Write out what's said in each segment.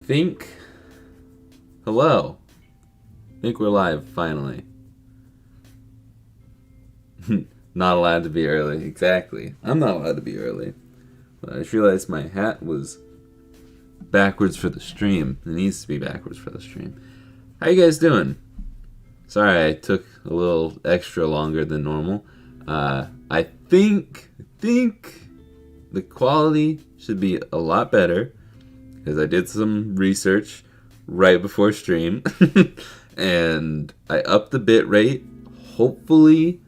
think. Hello. I think we're live finally. Not allowed to be early. Exactly. I'm not allowed to be early. But I just realized my hat was backwards for the stream. It needs to be backwards for the stream. How you guys doing? Sorry I took a little extra longer than normal. I think the quality should be a lot better because I did some research right before stream and I upped the bit rate. Hopefully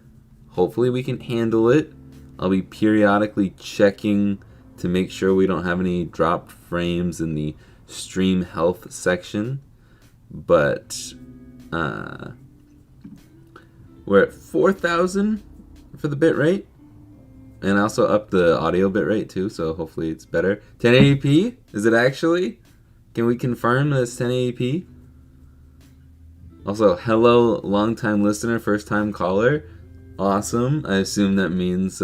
we can handle it. I'll be periodically checking to make sure we don't have any dropped frames in the stream health section. But we're at 4,000 for the bit rate. And I also upped the audio bit rate too, so hopefully it's better. 1080p? Is it actually? Can we confirm that it's 1080p? Also, hello, long-time listener, first-time caller. Awesome. I assume that means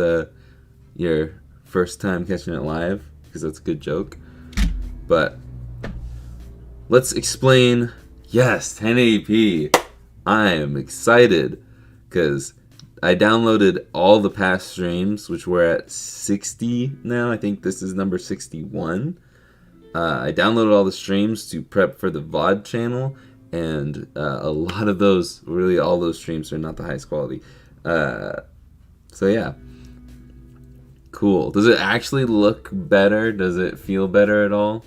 your first time catching it live, because that's a good joke. But let's explain. Yes, 1080p. I am excited because I downloaded all the past streams, which we're at 60 now. I think this is number 61. I downloaded all the streams to prep for the VOD channel, and a lot of those, really all those streams are not the highest quality. So yeah. Cool. Does it actually look better? Does it feel better at all?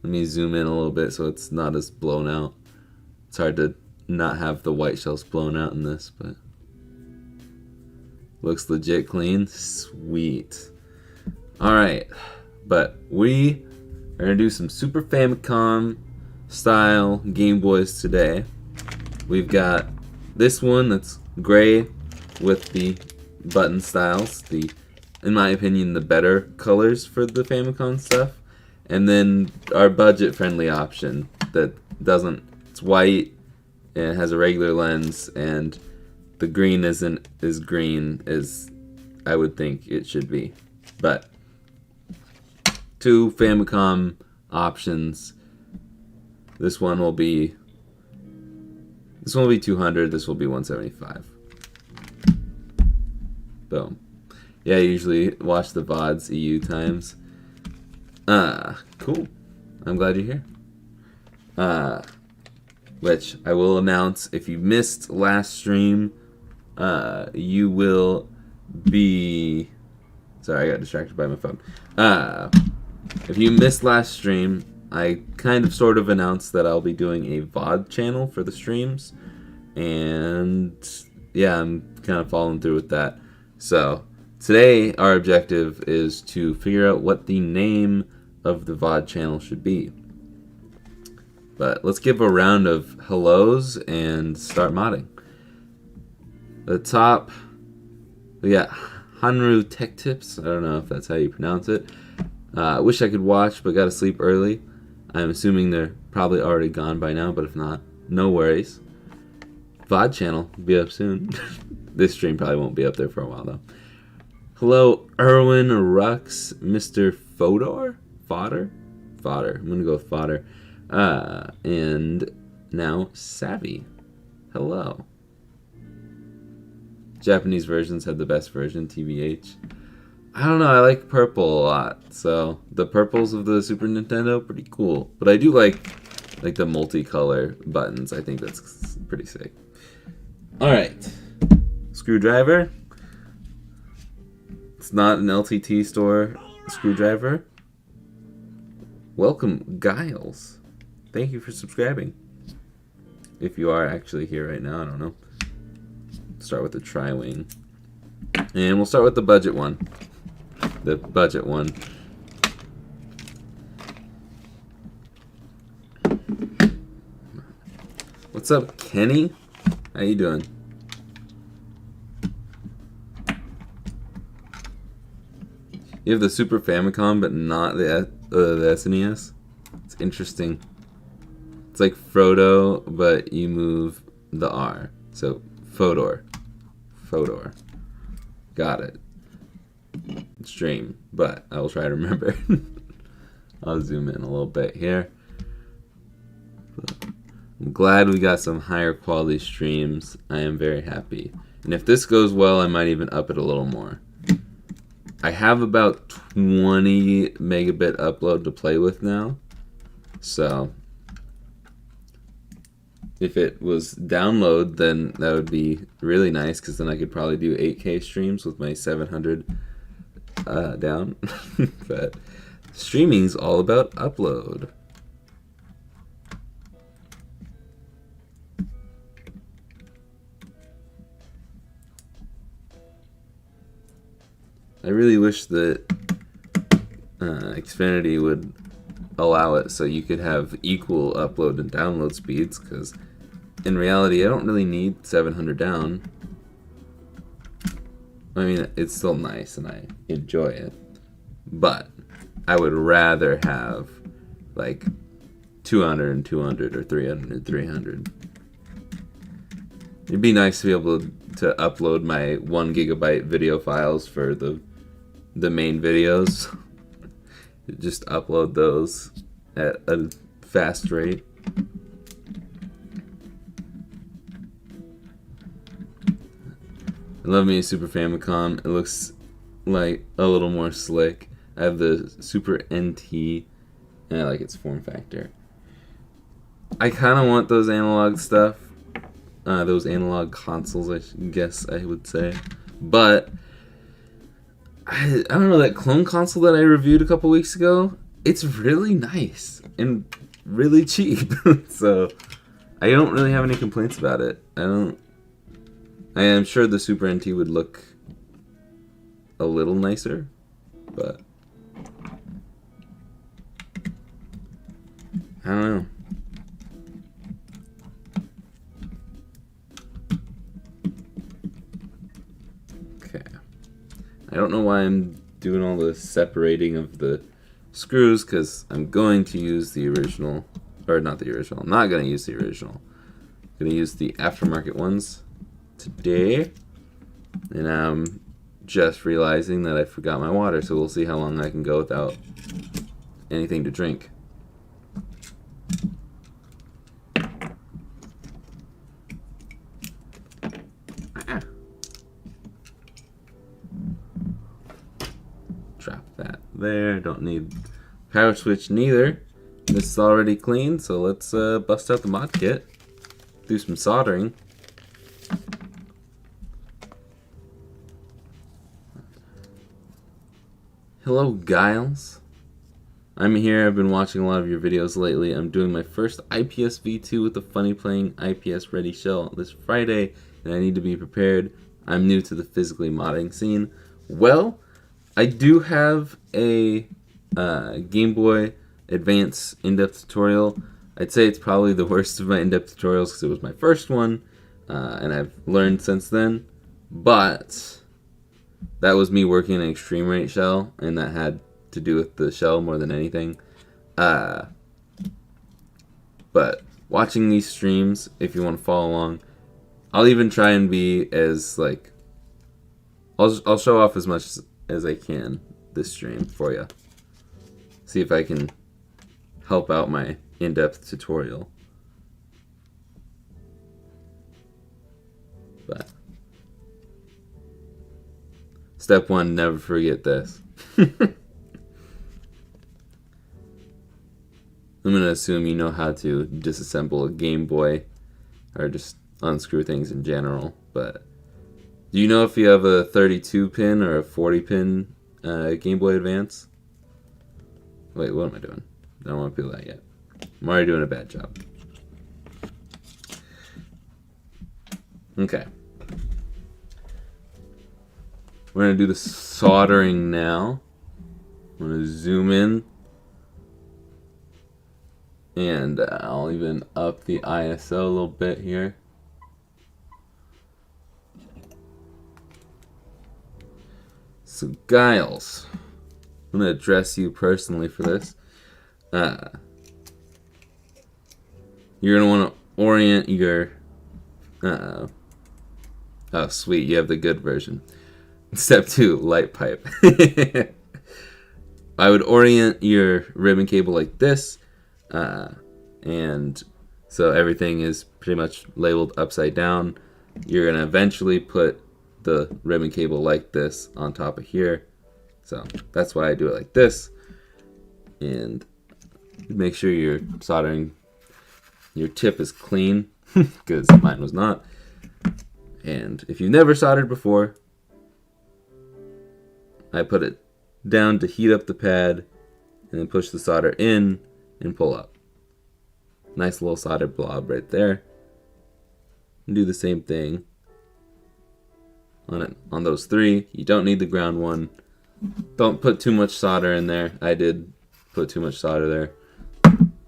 Let me zoom in a little bit so it's not as blown out. It's hard to not have the white shells blown out in this, but looks legit clean. Sweet. Alright, but we are going to do some Super Famicom style Game Boys today. We've got this one that's gray with the button styles, in my opinion, the better colors for the Famicom stuff. And then our budget-friendly option that doesn't, it's white and it has a regular lens, and the green isn't as green as I would think it should be. But two Famicom options. This one will be 200, this will be 175. Boom. Yeah, I usually watch the VODs EU times. Cool. I'm glad you're here. Which I will announce, if you missed last stream, you will be... Sorry, I got distracted by my phone. If you missed last stream, I kind of sort of announced that I'll be doing a VOD channel for the streams. And yeah, I'm kind of following through with that. So today our objective is to figure out what the name of the VOD channel should be. But let's give a round of hellos and start modding. At the top, we got Hanru Tech Tips. I don't know if that's how you pronounce it. I wish I could watch, but gotta sleep early. I'm assuming they're probably already gone by now, but if not, no worries. VOD channel will be up soon. This stream probably won't be up there for a while though. Hello, Erwin, Rux, Mr. Fodor? Fodder? Fodder. I'm gonna go with Fodder. And now Savvy. Hello. Japanese versions have the best version, TBH. I don't know, I like purple a lot. So the purples of the Super Nintendo, pretty cool. But I do like the multicolor buttons. I think that's pretty sick. Alright. Screwdriver. It's not an LTT store screwdriver. Welcome, Giles. Thank you for subscribing. If you are actually here right now, I don't know. Start with the Tri-Wing. And we'll start with the budget one. The budget one. What's up, Kenny? How you doing? You have the Super Famicom, but not the SNES. It's interesting. It's like Frodo, but you move the R. So Fodor. Fodor. Got it. Stream, but I will try to remember. I'll zoom in a little bit here. I'm glad we got some higher quality streams. I am very happy. And if this goes well, I might even up it a little more. I have about 20 megabit upload to play with now. So if it was download, then that would be really nice, because then I could probably do 8K streams with my 700 down. But streaming's all about upload. I really wish that Xfinity would allow it so you could have equal upload and download speeds, because in reality I don't really need 700 down. I mean, it's still nice and I enjoy it, but I would rather have like 200 and 200 or 300 and 300. It'd be nice to be able to upload my 1 gigabyte video files for the main videos. Just upload those at a fast rate. I love me a Super Famicom. It looks like a little more slick. I have the Super NT and I like its form factor. I kind of want those analog stuff. Those analog consoles, I guess I would say. But I don't know, that clone console that I reviewed a couple weeks ago, it's really nice and really cheap. So I don't really have any complaints about it. I am sure the Super NT would look a little nicer, but I don't know. Okay. I don't know why I'm doing all the separating of the screws, because I'm going to use the original, or not the original. I'm not going to use the original. I'm going to use the aftermarket ones today, and I'm just realizing that I forgot my water, so we'll see how long I can go without anything to drink. Drop that there. Don't need power switch neither. This is already clean, so let's bust out the mod kit, do some soldering. Hello, Giles. I'm here. I've been watching a lot of your videos lately. I'm doing my first IPS V2 with the Funny Playing IPS Ready shell this Friday, and I need to be prepared. I'm new to the physically modding scene. Well, I do have a Game Boy Advance in-depth tutorial. I'd say it's probably the worst of my in-depth tutorials because it was my first one, and I've learned since then. But that was me working an extreme rate shell, and that had to do with the shell more than anything. But watching these streams, if you want to follow along, I'll even try and be as like, I'll show off as much as I can this stream for you. See if I can help out my in-depth tutorial. But step 1, never forget this. I'm going to assume you know how to disassemble a Game Boy, or just unscrew things in general, but do you know if you have a 32 pin or a 40 pin Game Boy Advance? Wait, what am I doing? I don't want to peel that yet. I'm already doing a bad job. Okay. We're going to do the soldering now. I'm going to zoom in. And I'll even up the ISO a little bit here. So Giles, I'm going to address you personally for this. You're going to want to orient your... oh, sweet, you have the good version. Step 2, light pipe. I would orient your ribbon cable like this, and So everything is pretty much labeled upside down. You're going to eventually put the ribbon cable like this on top of here. So that's why I do it like this. And make sure your soldering, your tip is clean, because mine was not. And if you've never soldered before, I put it down to heat up the pad and then push the solder in and pull up. Nice little solder blob right there. And do the same thing on it, on those three. You don't need the ground one. Don't put too much solder in there. I did put too much solder there.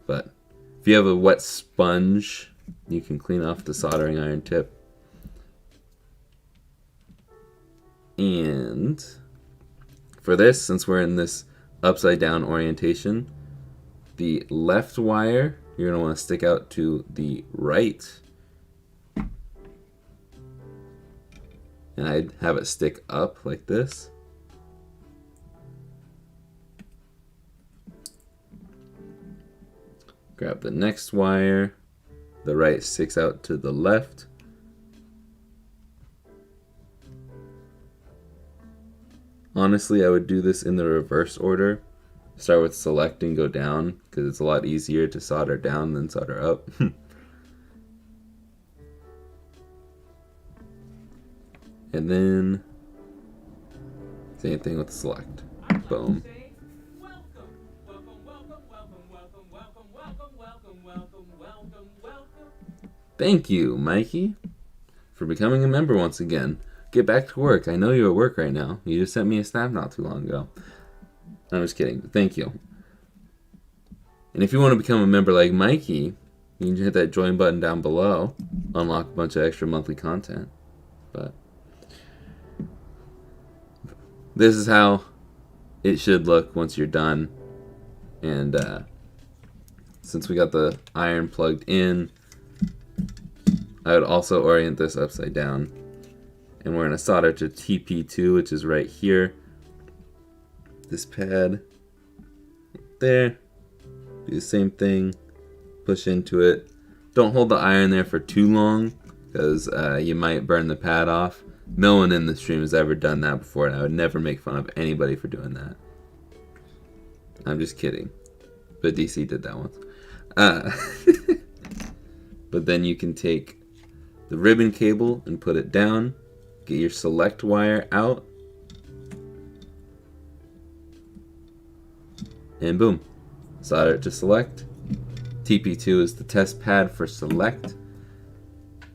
But if you have a wet sponge, you can clean off the soldering iron tip. And for this, since we're in this upside down orientation, the left wire you're going to want to stick out to the right. And I'd have it stick up like this. Grab the next wire. The right sticks out to the left. Honestly, I would do this in the reverse order. Start with select and go down, because it's a lot easier to solder down than solder up. And then same thing with select. Boom. Thank you, Mikey, for becoming a member once again. Get back to work. I know you're at work right now. You just sent me a snap not too long ago. I'm just kidding. Thank you. And if you want to become a member like Mikey, you can hit that join button down below. Unlock a bunch of extra monthly content. But this is how it should look once you're done. And since we got the iron plugged in, I would also orient this upside down. And we're going to solder to TP2, which is right here. This pad there. Do the same thing. Push into it. Don't hold the iron there for too long, because you might burn the pad off. No one in the stream has ever done that before, and I would never make fun of anybody for doing that. I'm just kidding. But DC did that once. But then you can take the ribbon cable and put it down. Get your select wire out. And boom. Solder it to select. TP2 is the test pad for select.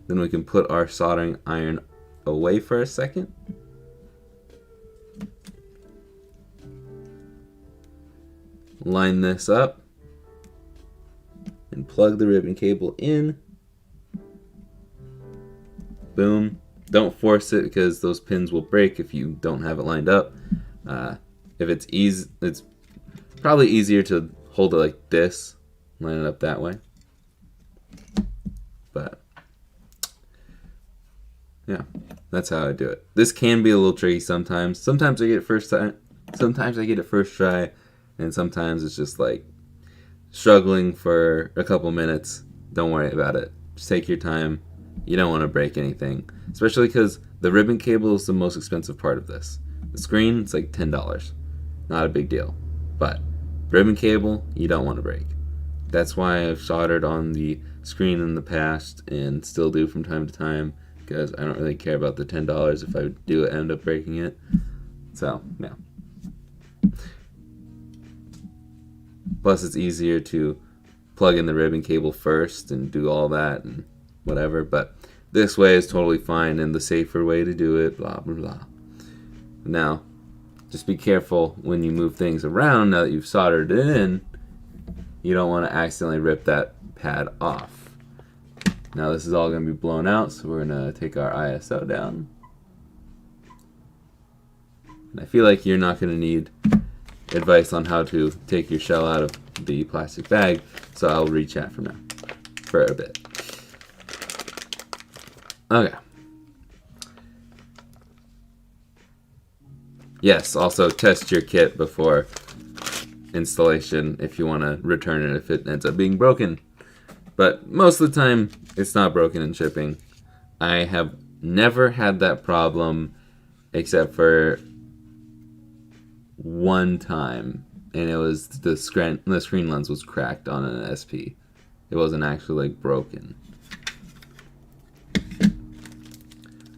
Then we can put our soldering iron away for a second. Line this up. And plug the ribbon cable in. Boom. Don't force it, because those pins will break if you don't have it lined up. If it's easy, it's probably easier to hold it like this, line it up that way. But yeah, that's how I do it. This can be a little tricky sometimes. Sometimes I get it first time. Sometimes I get it first try, and sometimes it's just like struggling for a couple minutes. Don't worry about it. Just take your time. You don't want to break anything, especially because the ribbon cable is the most expensive part of this. The screen, it's like $10. Not a big deal. But ribbon cable, you don't want to break. That's why I've soldered on the screen in the past and still do from time to time, because I don't really care about the $10 if I do end up breaking it. So, yeah. Plus, it's easier to plug in the ribbon cable first and do all that and whatever, but this way is totally fine and the safer way to do it, blah, blah, blah. Now, just be careful when you move things around. Now that you've soldered it in, you don't want to accidentally rip that pad off. Now this is all going to be blown out, so we're going to take our ISO down. And I feel like you're not going to need advice on how to take your shell out of the plastic bag, so I'll read chat from now for a bit. Okay. Yes, also test your kit before installation if you want to return it if it ends up being broken. But most of the time, it's not broken in shipping. I have never had that problem except for one time, and it was the screen lens was cracked on an SP. It wasn't actually like broken.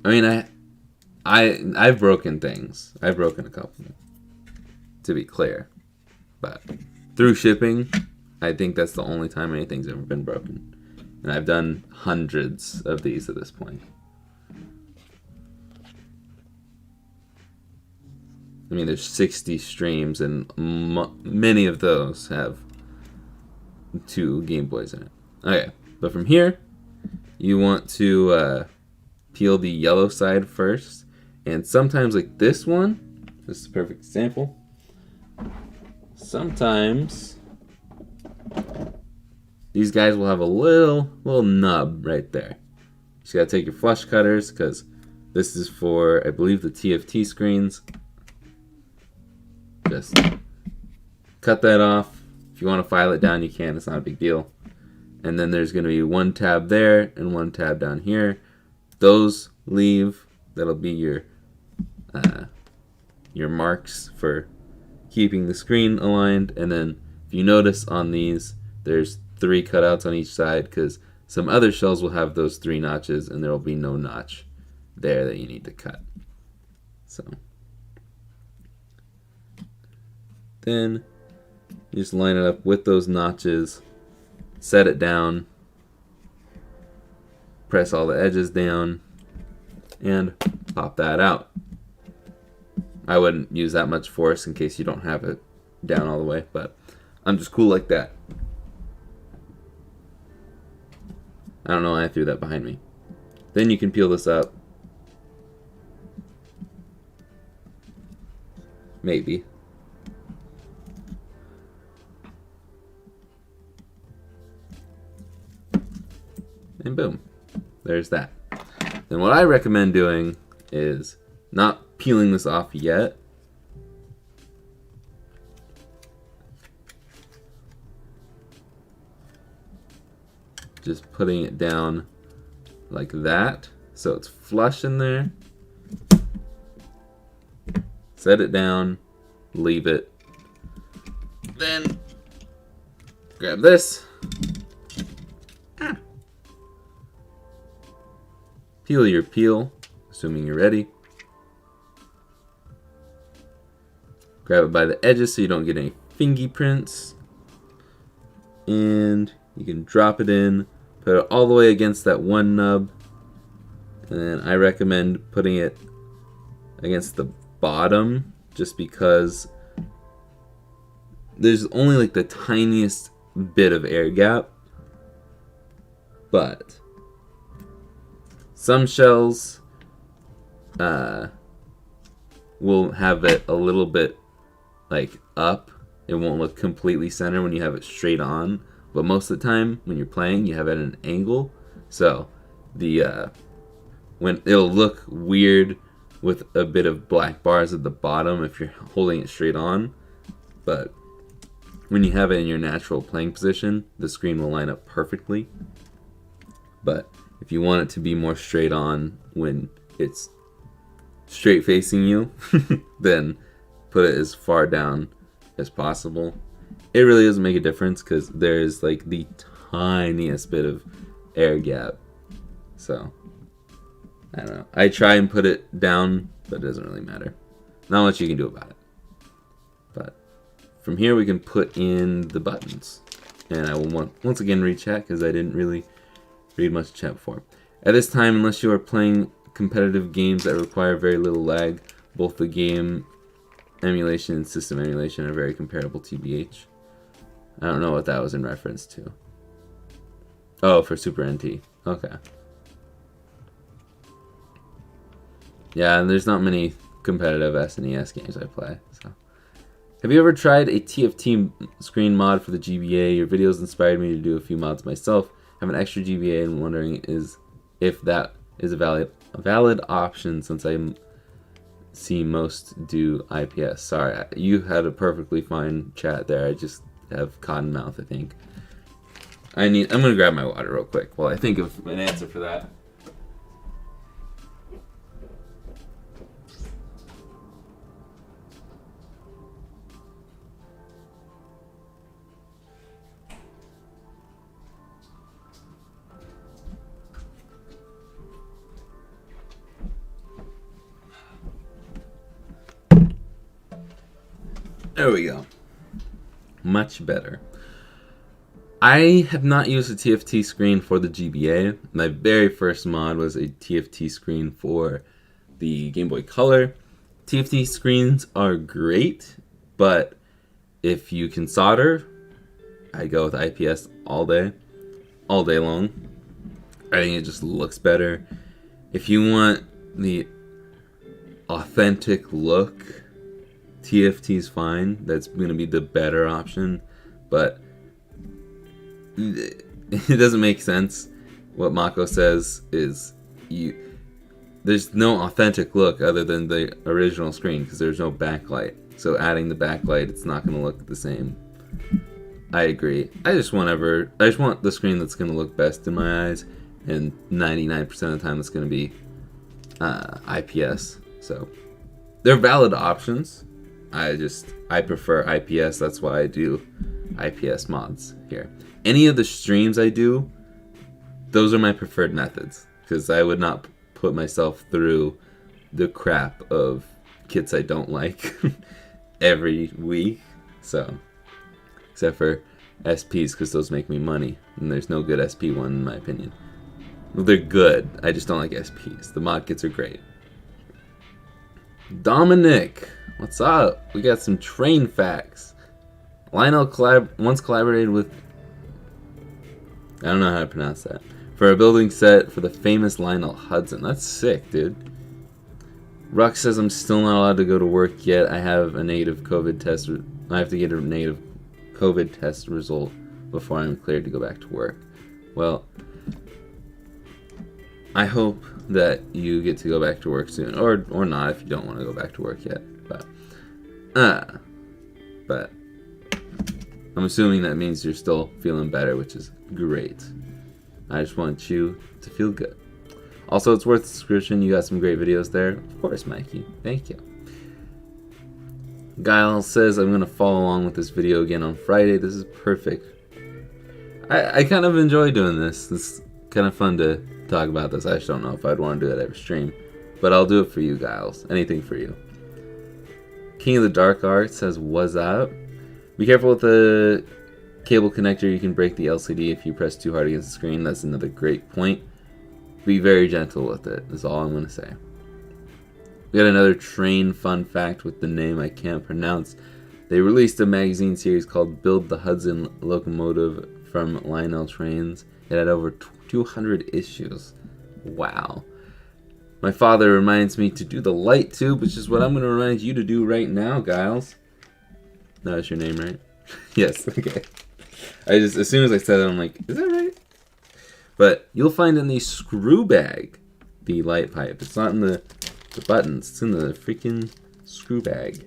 I mean, I've broken things. I've broken a couple, to be clear, but through shipping, I think that's the only time anything's ever been broken. And I've done hundreds of these at this point. I mean, there's 60 streams, and many of those have 2 Game Boys in it. Okay, but from here, you want to peel the yellow side first. And sometimes, like this one, this is a perfect example. Sometimes these guys will have a little nub right there. You just gotta take your flush cutters, because this is for, I believe, the TFT screens. Just cut that off. If you want to file it down, you can. It's not a big deal. And then there's going to be one tab there and one tab down here. Those leave. That'll be your marks for keeping the screen aligned. And then if you notice on these, there's 3 cutouts on each side, because some other shells will have those 3 notches, and there will be no notch there that you need to cut. So then you just line it up with those notches, set it down, press all the edges down, and pop that out. I wouldn't use that much force in case you don't have it down all the way, but I'm just cool like that. I don't know why I threw that behind me. Then you can peel this up. Maybe. And boom, there's that. Then what I recommend doing is not peeling this off yet. Just putting it down like that, so it's flush in there. Set it down, leave it. Then grab this. Peel your peel, assuming you're ready. Grab it by the edges so you don't get any fingerprints. And you can drop it in, put it all the way against that one nub. And then I recommend putting it against the bottom, just because there's only like the tiniest bit of air gap. But some shells will have it a little bit like up. It won't look completely center when you have it straight on. But most of the time when you're playing, you have it at an angle. So the when it'll look weird with a bit of black bars at the bottom if you're holding it straight on. But when you have it in your natural playing position, the screen will line up perfectly. But if you want it to be more straight on when it's straight facing you, then put it as far down as possible. It really doesn't make a difference because there's like the tiniest bit of air gap. So I don't know. I try and put it down, but it doesn't really matter. Not much you can do about it. But from here we can put in the buttons. And I will once again read chat because I didn't really read much chat before. At this time, unless you are playing competitive games that require very little lag, both the game emulation and system emulation are very comparable, TBH. I don't know what that was in reference to. Oh, for Super NT. Okay. Yeah, and there's not many competitive SNES games I play. So, have you ever tried a TFT screen mod for the GBA? Your videos inspired me to do a few mods myself. I have an extra GBA and wondering if that is a valid option since I see most do IPS. Sorry, you had a perfectly fine chat there. I just have cotton mouth, I think. I'm gonna grab my water real quick while I think of an answer for that. There we go. Much better. I have not used a TFT screen for the GBA. My very first mod was a TFT screen for the Game Boy Color. TFT screens are great, but if you can solder, I go with IPS all day long. I think it just looks better. If you want the authentic look, TFT's fine. That's going to be the better option, but it doesn't make sense. What Mako says is there's no authentic look other than the original screen because there's no backlight. So adding the backlight, it's not going to look the same. I agree. I just want the screen that's going to look best in my eyes, and 99% of the time it's going to be IPS. So they're valid options. I prefer IPS. That's why I do IPS mods here. Any of the streams I do, those are my preferred methods because I would not put myself through the crap of kits I don't like every week. So, except for SPs because those make me money, and there's no good SP one in my opinion. Well, they're good. I just don't like SPs. The mod kits are great. Dominic, what's up? We got some train facts. Lionel once collaborated with, I don't know how to pronounce that, for a building set for the famous Lionel Hudson. That's sick, dude. Ruck says I'm still not allowed to go to work yet. I have a negative COVID test. I have to get a negative COVID test result before I'm cleared to go back to work. Well, I hope that you get to go back to work soon, or not if you don't want to go back to work yet. But I'm assuming that means you're still feeling better, which is great. I just want you to feel good. Also, it's worth the subscription. You got some great videos there. Of course, Mikey. Thank you. Guile says I'm gonna follow along with this video again on Friday. This is perfect. I kind of enjoy doing this. It's kind of fun to talk about this. I just don't know if I'd want to do it every stream, but I'll do it for you, Giles. Anything for you. King of the Dark Arts says, "What's up?" Be careful with the cable connector. You can break the LCD if you press too hard against the screen. That's another great point. Be very gentle with it, is all I'm going to say. We got another train fun fact with the name I can't pronounce. They released a magazine series called Build the Hudson Locomotive from Lionel Trains. It had over 200 issues. Wow. My father reminds me to do the light tube, which is what I'm going to remind you to do right now, Giles. No, that's your name, right? Yes, okay. As soon as I said it, I'm like, is that right? But you'll find in the screw bag the light pipe. It's not in the buttons. It's in the freaking screw bag.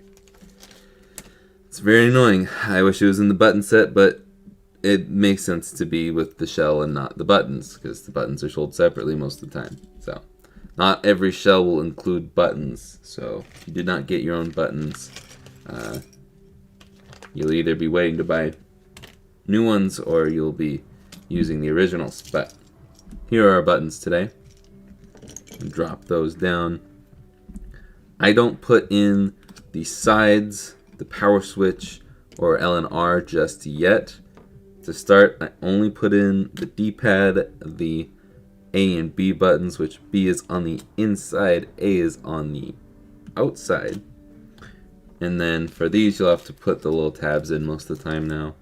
It's very annoying. I wish it was in the button set, but it makes sense to be with the shell and not the buttons, because the buttons are sold separately most of the time. So, not every shell will include buttons. So, if you did not get your own buttons, you'll either be waiting to buy new ones or you'll be using the originals. But here are our buttons today. Drop those down. I don't put in the sides, the power switch, or L and R just yet. To start, I only put in the D-pad, the A and B buttons, which B is on the inside, A is on the outside. And then for these, you'll have to put the little tabs in most of the time now.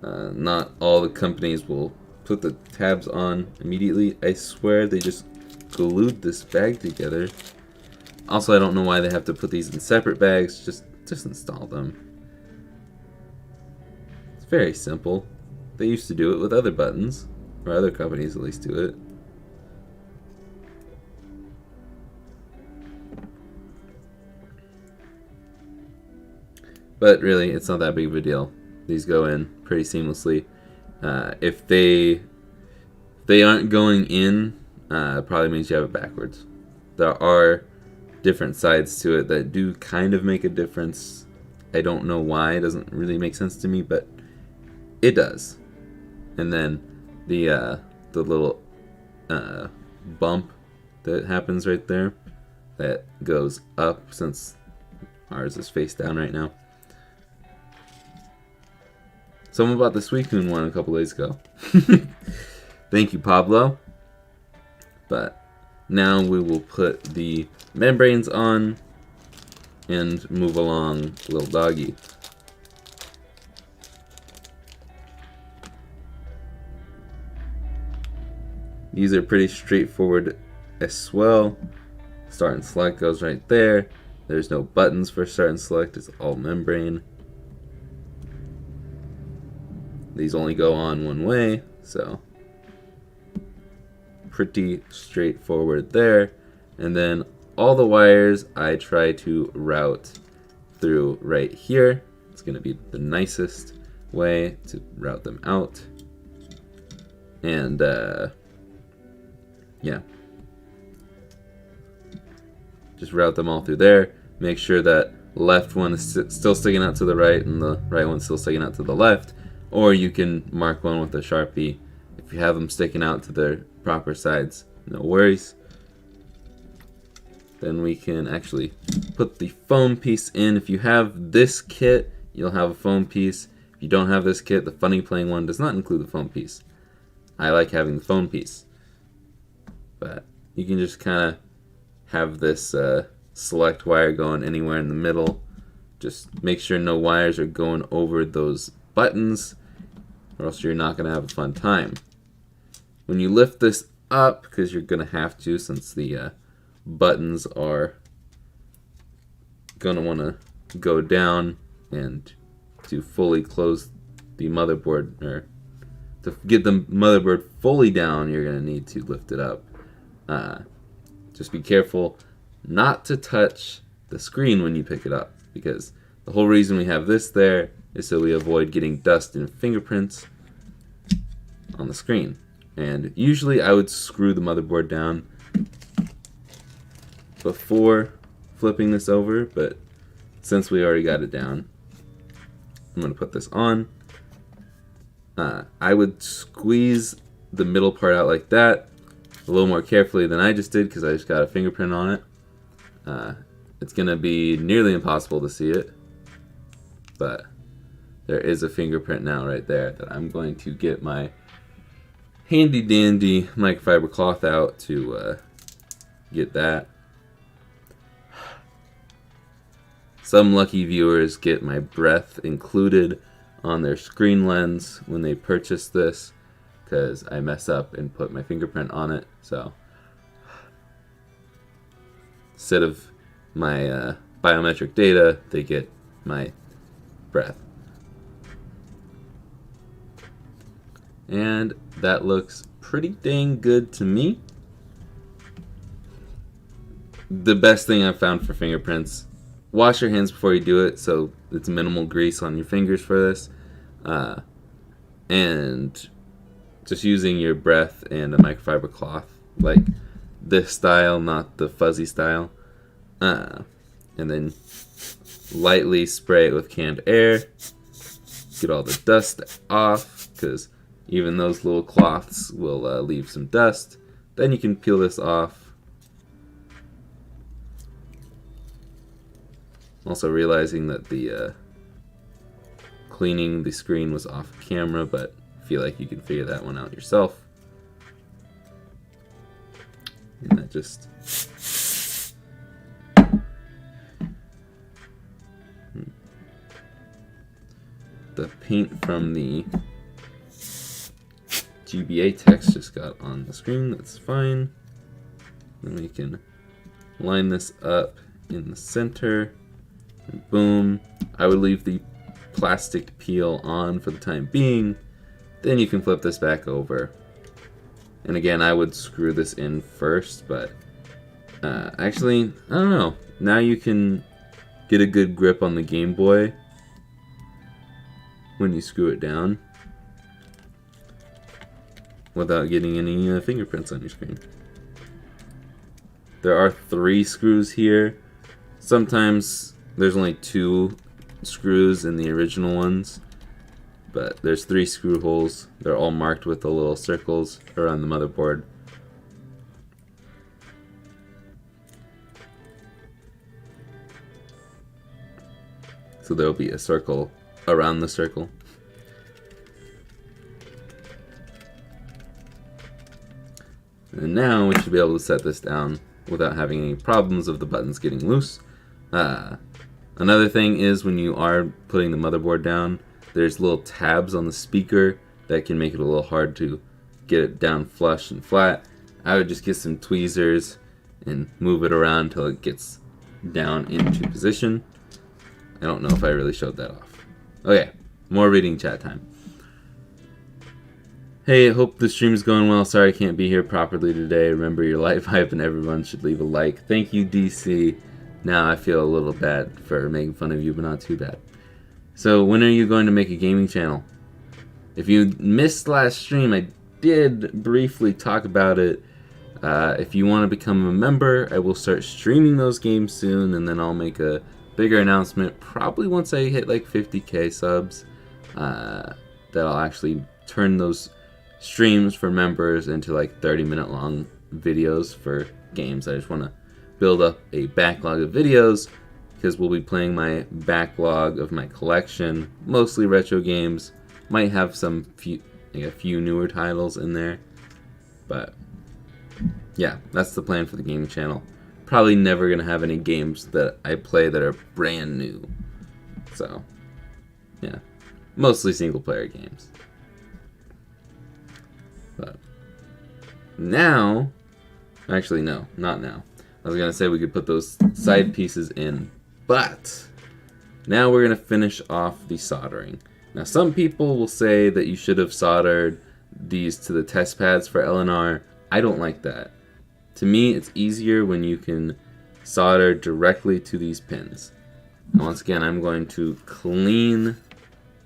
Not all the companies will put the tabs on immediately. I swear they just glued this bag together. Also, I don't know why they have to put these in separate bags. Just install them. It's very simple. They used to do it with other buttons, or other companies at least do it. But really, it's not that big of a deal. These go in pretty seamlessly. If they aren't going in, it probably means you have it backwards. There are different sides to it that do kind of make a difference. I don't know why. It doesn't really make sense to me, but it does. And then the little bump that happens right there that goes up, since ours is face down right now. Someone bought the Suicune one a couple days ago. Thank you, Pablo. But now we will put the membranes on and move along, little doggy. These are pretty straightforward as well. Start and select goes right there. There's no buttons for start and select, it's all membrane. These only go on one way, so pretty straightforward there. And then all the wires I try to route through right here. It's going to be the nicest way to route them out. And yeah, just route them all through there. Make sure that left one is still sticking out to the right and the right one's still sticking out to the left. Or you can mark one with a Sharpie if you have them sticking out to their proper sides. No worries. Then we can actually put the foam piece in. If you have this kit, you'll have a foam piece. If you don't have this kit, the Funny Playing one does not include the foam piece. I like having the foam piece. But you can just kind of have this select wire going anywhere in the middle. Just make sure no wires are going over those buttons, or else you're not going to have a fun time. When you lift this up, because you're going to have to, since the buttons are going to want to go down, and to fully close the motherboard, or to get the motherboard fully down, you're going to need to lift it up. Just be careful not to touch the screen when you pick it up, because the whole reason we have this there is so we avoid getting dust and fingerprints on the screen. And usually I would screw the motherboard down before flipping this over, but since we already got it down, I'm going to put this on. I would squeeze the middle part out like that, a little more carefully than I just did because I just got a fingerprint on it. It's going to be nearly impossible to see it, but there is a fingerprint now right there that I'm going to get my handy dandy microfiber cloth out to get that. Some lucky viewers get my breath included on their screen lens when they purchase this, because I mess up and put my fingerprint on it. So instead of my biometric data, they get my breath. And that looks pretty dang good to me. The best thing I've found for fingerprints: wash your hands before you do it, so it's minimal grease on your fingers for this. And just using your breath and a microfiber cloth, like this style, not the fuzzy style. And then lightly spray it with canned air. Get all the dust off, because even those little cloths will leave some dust. Then you can peel this off. Also realizing that the cleaning the screen was off camera, but I feel like you can figure that one out yourself. And that just... the paint from the GBA text just got on the screen. That's fine. Then we can line this up in the center, and boom. I would leave the plastic peel on for the time being. Then you can flip this back over. And again, I would screw this in first, but actually, I don't know. Now you can get a good grip on the Game Boy when you screw it down. without getting any fingerprints on your screen. There are 3 screws here. Sometimes there's only 2 screws in the original ones, but there's 3 screw holes. They're all marked with the little circles around the motherboard. So there'll be a circle around the circle. And now we should be able to set this down without having any problems of the buttons getting loose. Another thing is when you are putting the motherboard down, there's little tabs on the speaker that can make it a little hard to get it down flush and flat. I would just get some tweezers and move it around until it gets down into position. I don't know if I really showed that off. Okay, more reading chat time. Hey, hope the stream is going well. Sorry I can't be here properly today. Remember your light vibe and everyone should leave a like. Thank you, DC. Now I feel a little bad for making fun of you, but not too bad. So when are you going to make a gaming channel? If you missed last stream, I did briefly talk about it. If you want to become a member, I will start streaming those games soon, and then I'll make a bigger announcement probably once I hit like 50k subs, that I'll actually turn those streams for members into like 30-minute long videos for games. I just want to build up a backlog of videos because we'll be playing my backlog of my collection, mostly retro games. Might have a few newer titles in there, but yeah, that's the plan for the gaming channel. Probably never gonna have any games that I play that are brand new. So yeah, mostly single player games. But now, actually no, not now. I was gonna say we could put those side pieces in, but now we're gonna finish off the soldering. Now some people will say that you should have soldered these to the test pads for LNR. I don't like that. To me, it's easier when you can solder directly to these pins. Now, once again, I'm going to clean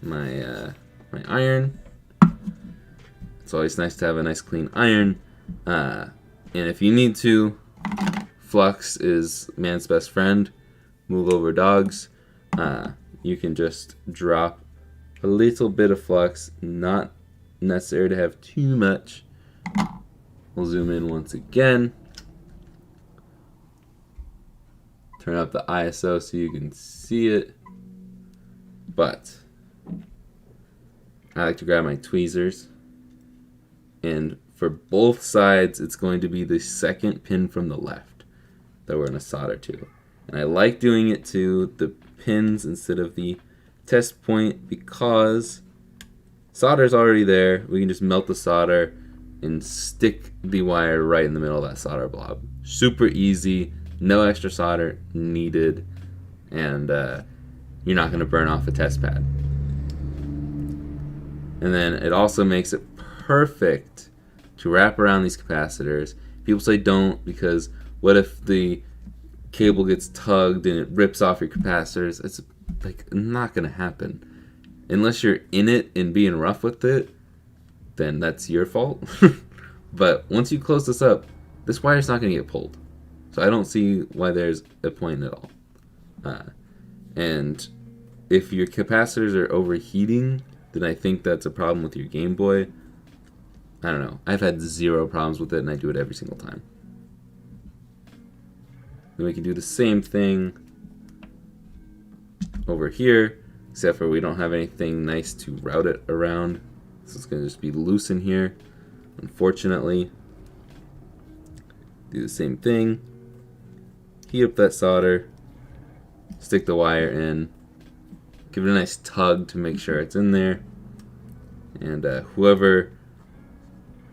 my my iron. It's always nice to have a nice clean iron. And if you need to, flux is man's best friend. Move over dogs. You can just drop a little bit of flux, not necessary to have too much. We'll zoom in once again. Turn up the ISO so you can see it. But I like to grab my tweezers, and for both sides it's going to be the second pin from the left that we're going to solder to. And I like doing it to the pins instead of the test point because solder's already there. We can just melt the solder and stick the wire right in the middle of that solder blob. Super easy, no extra solder needed, and you're not going to burn off a test pad. And then it also makes it perfect to wrap around these capacitors. People say don't, because what if the cable gets tugged and it rips off your capacitors? It's like not going to happen. Unless you're in it and being rough with it, then that's your fault. But once you close this up, this wire's not going to get pulled. So I don't see why there's a point at all. And if your capacitors are overheating, then I think that's a problem with your Game Boy. I don't know. I've had 0 problems with it, and I do it every single time. Then we can do the same thing over here, except for we don't have anything nice to route it around. So it's going to just be loose in here, unfortunately. Do the same thing. Heat up that solder. Stick the wire in. Give it a nice tug to make sure it's in there. And whoever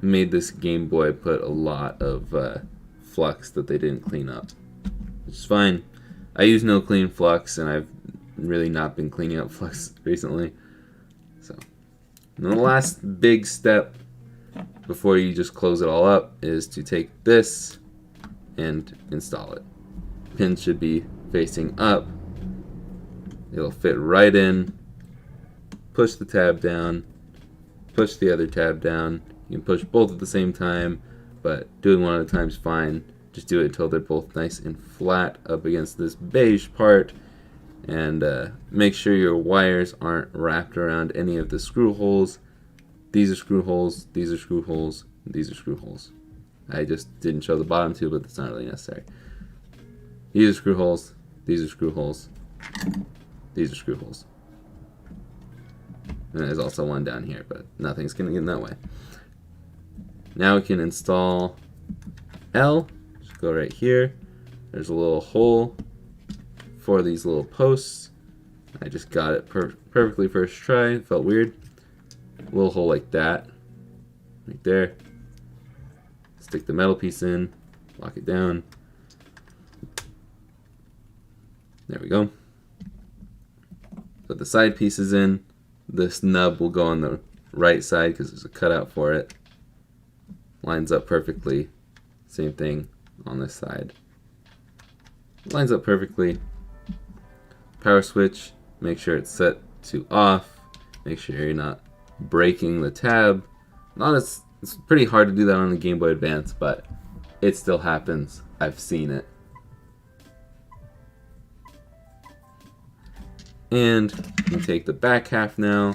made this Game Boy put a lot of flux that they didn't clean up, which is fine. I use no clean flux, and I've really not been cleaning up flux recently. So, and the last big step before you just close it all up is to take this and install it. Pins should be facing up. It'll fit right in. Push the tab down. Push the other tab down. You can push both at the same time, but doing one at a time is fine. Just do it until they're both nice and flat up against this beige part. And make sure your wires aren't wrapped around any of the screw holes. These are screw holes, these are screw holes, these are screw holes. I just didn't show the bottom two, but that's not really necessary. These are screw holes, these are screw holes, these are screw holes. And there's also one down here, but nothing's going to get in that way. Now we can install L. Just go right here. There's a little hole for these little posts. I just got it perfectly first try. It felt weird. A little hole like that. Right there. Stick the metal piece in. Lock it down. There we go. Put the side pieces in. This nub will go on the right side because there's a cutout for it. Lines up perfectly. Same thing on this side. Lines up perfectly. Power switch, make sure it's set to off. Make sure you're not breaking the tab. It's pretty hard to do that on the Game Boy Advance, but it still happens. I've seen it. And you can take the back half now.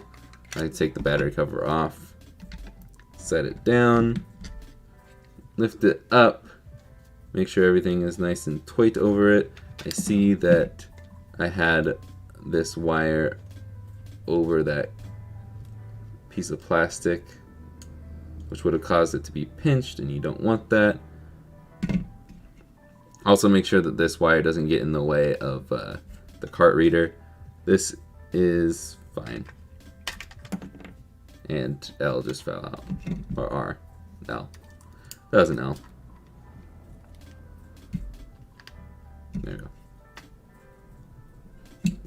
I take the battery cover off. Set it down. Lift it up. Make sure everything is nice and tight over it. I see that I had this wire over that piece of plastic, which would have caused it to be pinched, and you don't want that. Also make sure that this wire doesn't get in the way of the cart reader. This is fine. And L just fell out. Or R. L. That was an L. There we go.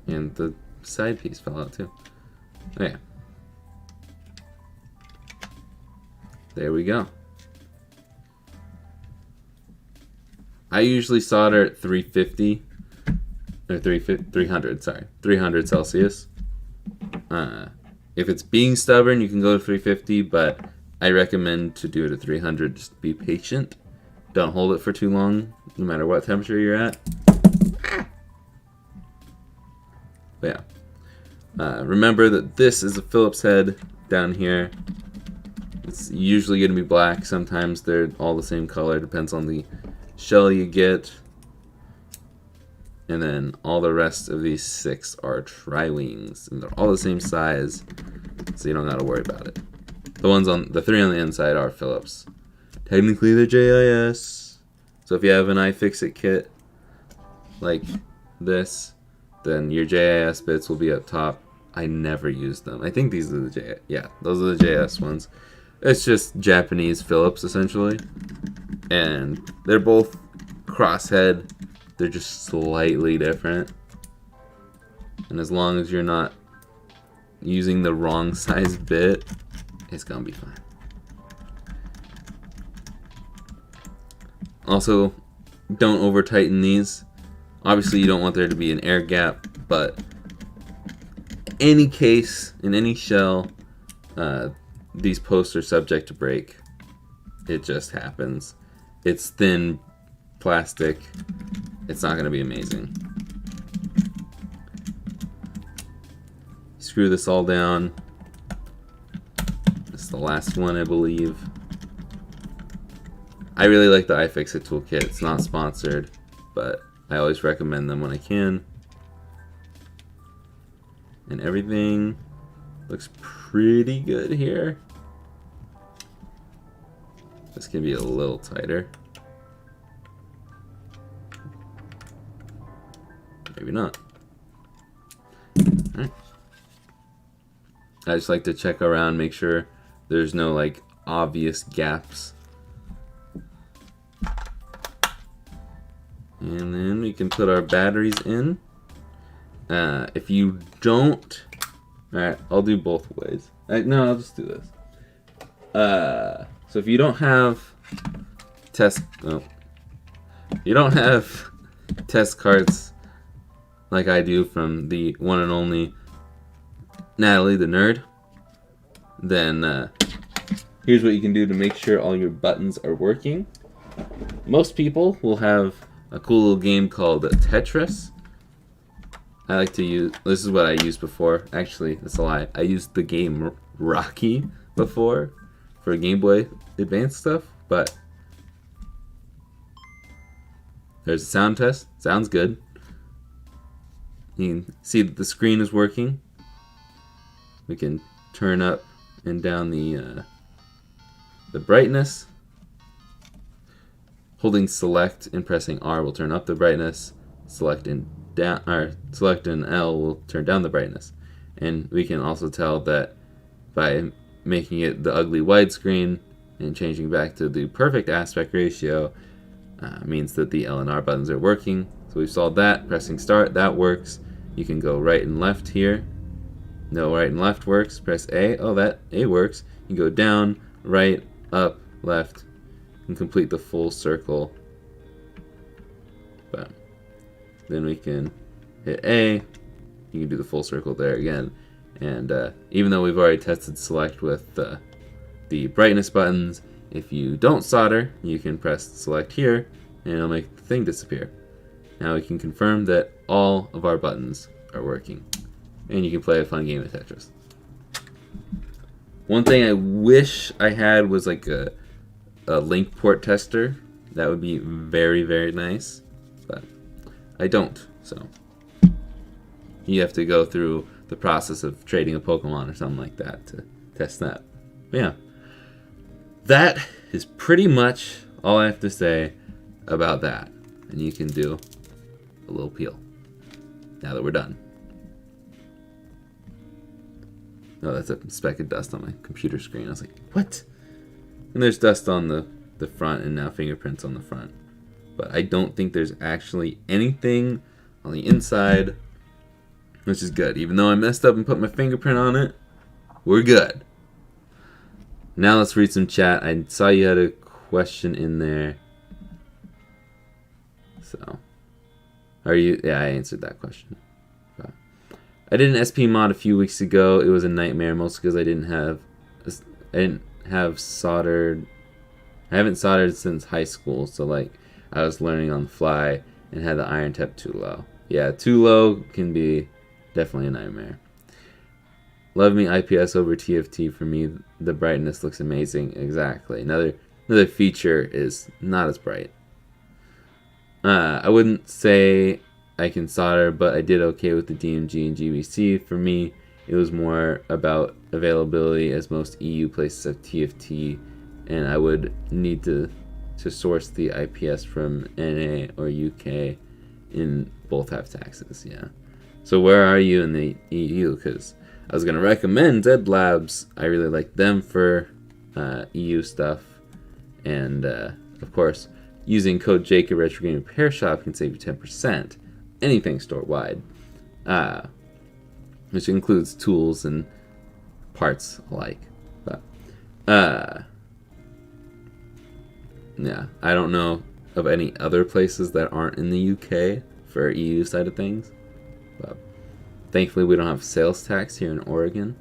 And the side piece fell out too. Oh, yeah. There we go. I usually solder at 350. Or 300, sorry. 300 Celsius. If it's being stubborn, you can go to 350, but I recommend to do it at 300. Just be patient. Don't hold it for too long, no matter what temperature you're at. But yeah. Remember that this is a Phillips head down here. It's usually going to be black. Sometimes they're all the same color. Depends on the shell you get. And then all the rest of these 6 are tri-wings, and they're all the same size, so you don't gotta worry about it. The 3 on the inside are Phillips. Technically they're JIS, so if you have an iFixit kit like this, then your JIS bits will be up top. I never use them. I think these are the JIS. Yeah, those are the JIS ones. It's just Japanese Phillips essentially, and they're both crosshead. They're just slightly different. And as long as you're not using the wrong size bit, it's gonna be fine. Also, don't over tighten these. Obviously you don't want there to be an air gap, but any case, in any shell, these posts are subject to break. It just happens. It's thin plastic. It's not going to be amazing. Screw this all down. This is the last one, I believe. I really like the iFixit toolkit. It's not sponsored, but I always recommend them when I can. And everything looks pretty good here. This can be a little tighter. Maybe not. Alright. I just like to check around, make sure there's no like obvious gaps. And then we can put our batteries in. If you don't, alright, I'll do both ways. No, I'll just do this. So if you don't have test cards like I do from the one and only Natalie the Nerd, then here's what you can do to make sure all your buttons are working. Most people will have a cool little game called Tetris. I like to use, this is what I used before. Actually, that's a lie. I used the game Rocky before for Game Boy Advance stuff, but there's a sound test. Sounds good. You can see that the screen is working. We can turn up and down the brightness. Holding select and pressing R will turn up the brightness. Select and L will turn down the brightness. And we can also tell that by making it the ugly widescreen and changing back to the perfect aspect ratio means that the L and R buttons are working. So we've solved that. Pressing start, that works. You can go right and left here. No, right and left works. Press A. Oh, that A works. You can go down, right, up, left, and complete the full circle. But then we can hit A. You can do the full circle there again. And even though we've already tested select with the brightness buttons, if you don't solder, you can press select here, and it'll make the thing disappear. Now we can confirm that all of our buttons are working. And you can play a fun game of Tetris. One thing I wish I had was like a link port tester. That would be very, very nice. But I don't, so you have to go through the process of trading a Pokemon or something like that to test that. But yeah, that is pretty much all I have to say about that. And you can do a little peel now that we're done. Oh, that's a speck of dust on my computer screen. I was like, what? And there's dust on the front and now fingerprints on the front. But I don't think there's actually anything on the inside, which is good. Even though I messed up and put my fingerprint on it, we're good. Now let's read some chat. I saw you had a question in there. So, are you? Yeah, I answered that question. I did an SP mod a few weeks ago. It was a nightmare, mostly because I didn't have soldered. I haven't soldered since high school, so like I was learning on the fly and had the iron temp too low. Yeah, too low can be definitely a nightmare. Love me IPS over TFT. For me, the brightness looks amazing. Exactly. Another feature is not as bright. I wouldn't say I can solder, but I did okay with the DMG and GBC. For me, it was more about availability, as most EU places have TFT, and I would need to source the IPS from NA or UK, and both have taxes. Yeah. So where are you in the EU? Because I was gonna recommend Zed Labs. I really like them for EU stuff, and of course, using code Jacob Retro Game Repair Shop can save you 10%. Anything store-wide, which includes tools and parts alike. But yeah, I don't know of any other places that aren't in the UK for EU side of things. But thankfully, we don't have sales tax here in Oregon.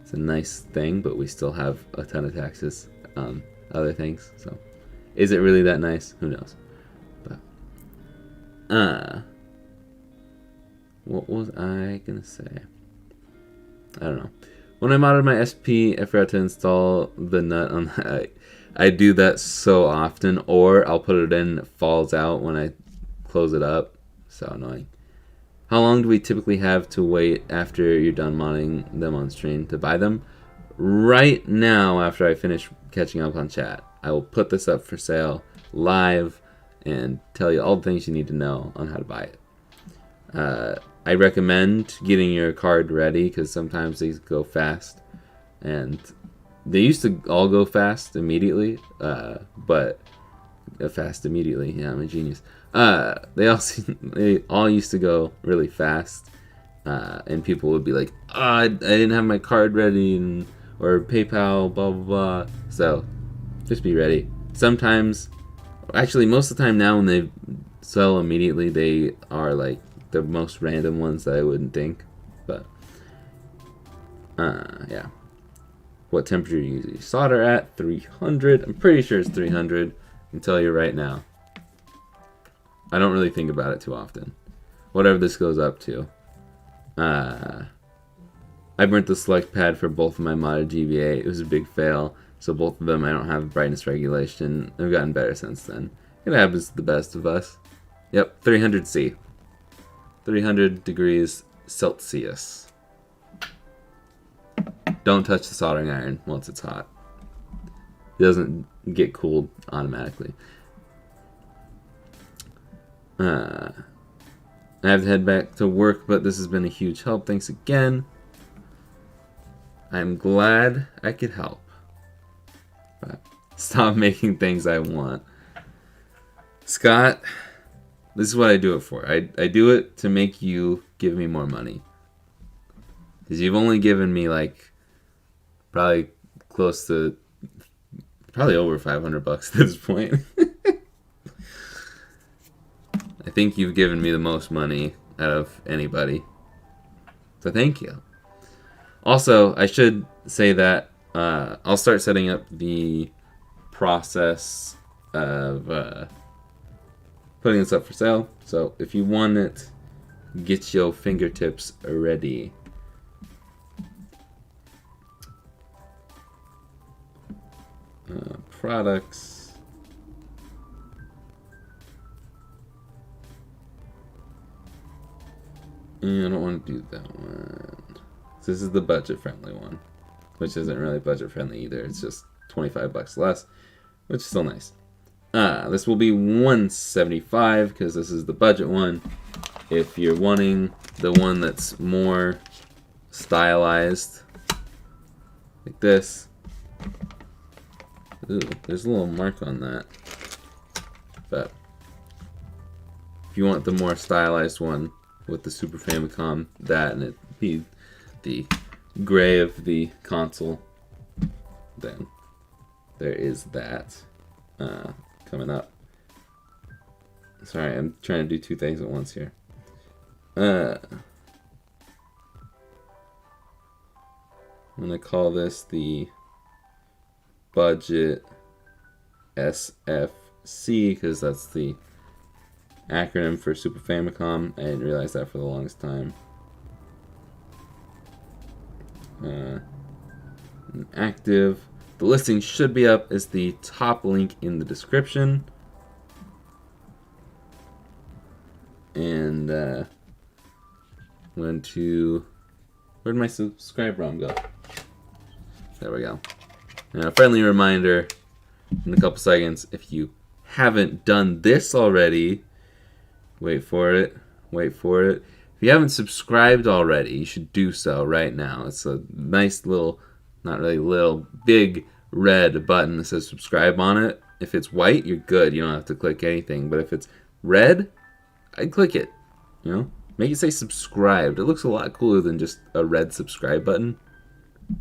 It's a nice thing, but we still have a ton of taxes on other things. So, is it really that nice? Who knows? But what was I gonna say? I don't know. When I modded my SP, I forgot to install the nut on that. I do that so often, or I'll put it in and it falls out when I close it up. So annoying. How long do we typically have to wait after you're done modding them on stream to buy them? Right now, after I finish catching up on chat, I will put this up for sale live and tell you all the things you need to know on how to buy it. I recommend getting your card ready because sometimes these go fast, and they used to all go fast immediately, but fast immediately, yeah, I'm a genius. They all used to go really fast, and people would be like, oh, I didn't have my card ready, or PayPal, blah, blah, blah. So just be ready. Sometimes, actually most of the time now when they sell immediately, they are like the most random ones that I wouldn't think. But yeah. what temperature you usually solder at. 300. I'm pretty sure it's 300. I can tell you right now. I don't really think about it too often. Whatever this goes up to. I burnt the select pad for both of my modded GBA. It was a big fail. So both of them, I don't have brightness regulation. I've gotten better since then. It happens to the best of us. Yep, 300 C. 300 degrees Celsius. Don't touch the soldering iron once it's hot. It doesn't get cooled automatically. I have to head back to work, but this has been a huge help. Thanks again. I'm glad I could help. But stop making things I want. Scott, this is what I do it for. I do it to make you give me more money. Because you've only given me like probably close to, probably over 500 bucks at this point. I think you've given me the most money out of anybody. So thank you. Also, I should say that I'll start setting up the process of putting this up for sale. So if you want it, get your fingertips ready. Products. I don't want to do that one. So this is the budget-friendly one, which isn't really budget-friendly either. It's just 25 bucks less, which is still nice. This will be $175 because this is the budget one. If you're wanting the one that's more stylized, like this. Ooh, there's a little mark on that. But if you want the more stylized one with the Super Famicom, that and it be the gray of the console, then there is that coming up. Sorry, I'm trying to do two things at once here. I'm gonna call this the budget SFC because that's the acronym for Super Famicom. I didn't realize that for the longest time. Active. The listing should be up as the top link in the description. And I'm going to, where'd my subscribe ROM go? There we go. And a friendly reminder in a couple seconds, if you haven't done this already, wait for it. If you haven't subscribed already, you should do so right now. It's a nice little, not really little, big red button that says subscribe on it. If it's white, you're good. You don't have to click anything. But if it's red, I'd click it. You know? Make it say subscribed. It looks a lot cooler than just a red subscribe button.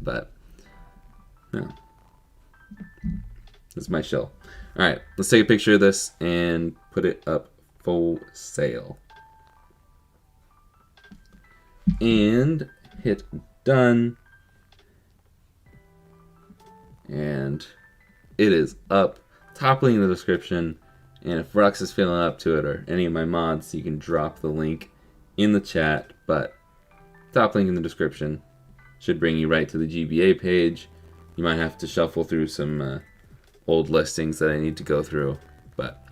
But, yeah. That's my shell. Alright, let's take a picture of this and put it up for sale. And hit done. And it is up. Top link in the description. And if Rux is feeling up to it, or any of my mods, you can drop the link in the chat. But top link in the description should bring you right to the GBA page. You might have to shuffle through some old listings that I need to go through. But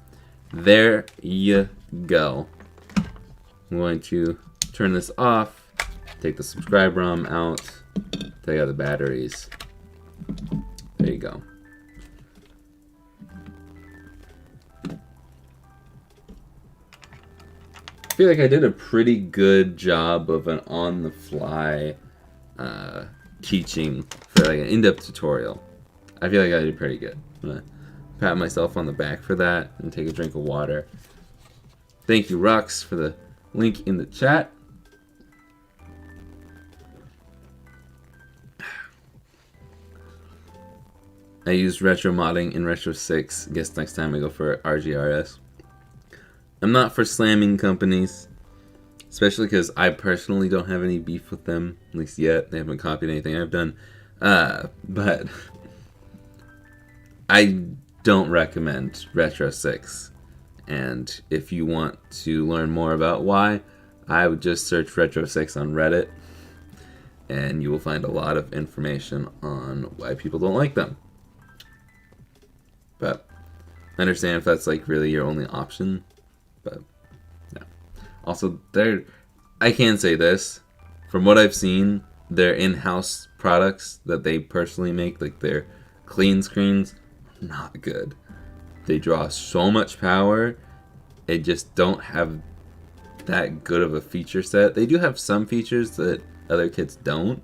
there you go. I'm going to turn this off. Take the subscribe ROM out. Take out the batteries. There you go. I feel like I did a pretty good job of an on-the-fly teaching for like an in-depth tutorial. I feel like I did pretty good. I'm gonna pat myself on the back for that and take a drink of water. Thank you, Rux, for the link in the chat. I used retro modding in Retro 6. Guess next time I go for RGRS. I'm not for slamming companies, especially because I personally don't have any beef with them, at least yet. They haven't copied anything I've done. But I don't recommend Retro 6. And if you want to learn more about why, I would just search Retro 6 on Reddit, and you will find a lot of information on why people don't like them. But I understand if that's like really your only option, but yeah. Also, I can say this, from what I've seen, their in-house products that they personally make, like their clean screens, not good. They draw so much power, they just don't have that good of a feature set. They do have some features that other kids don't,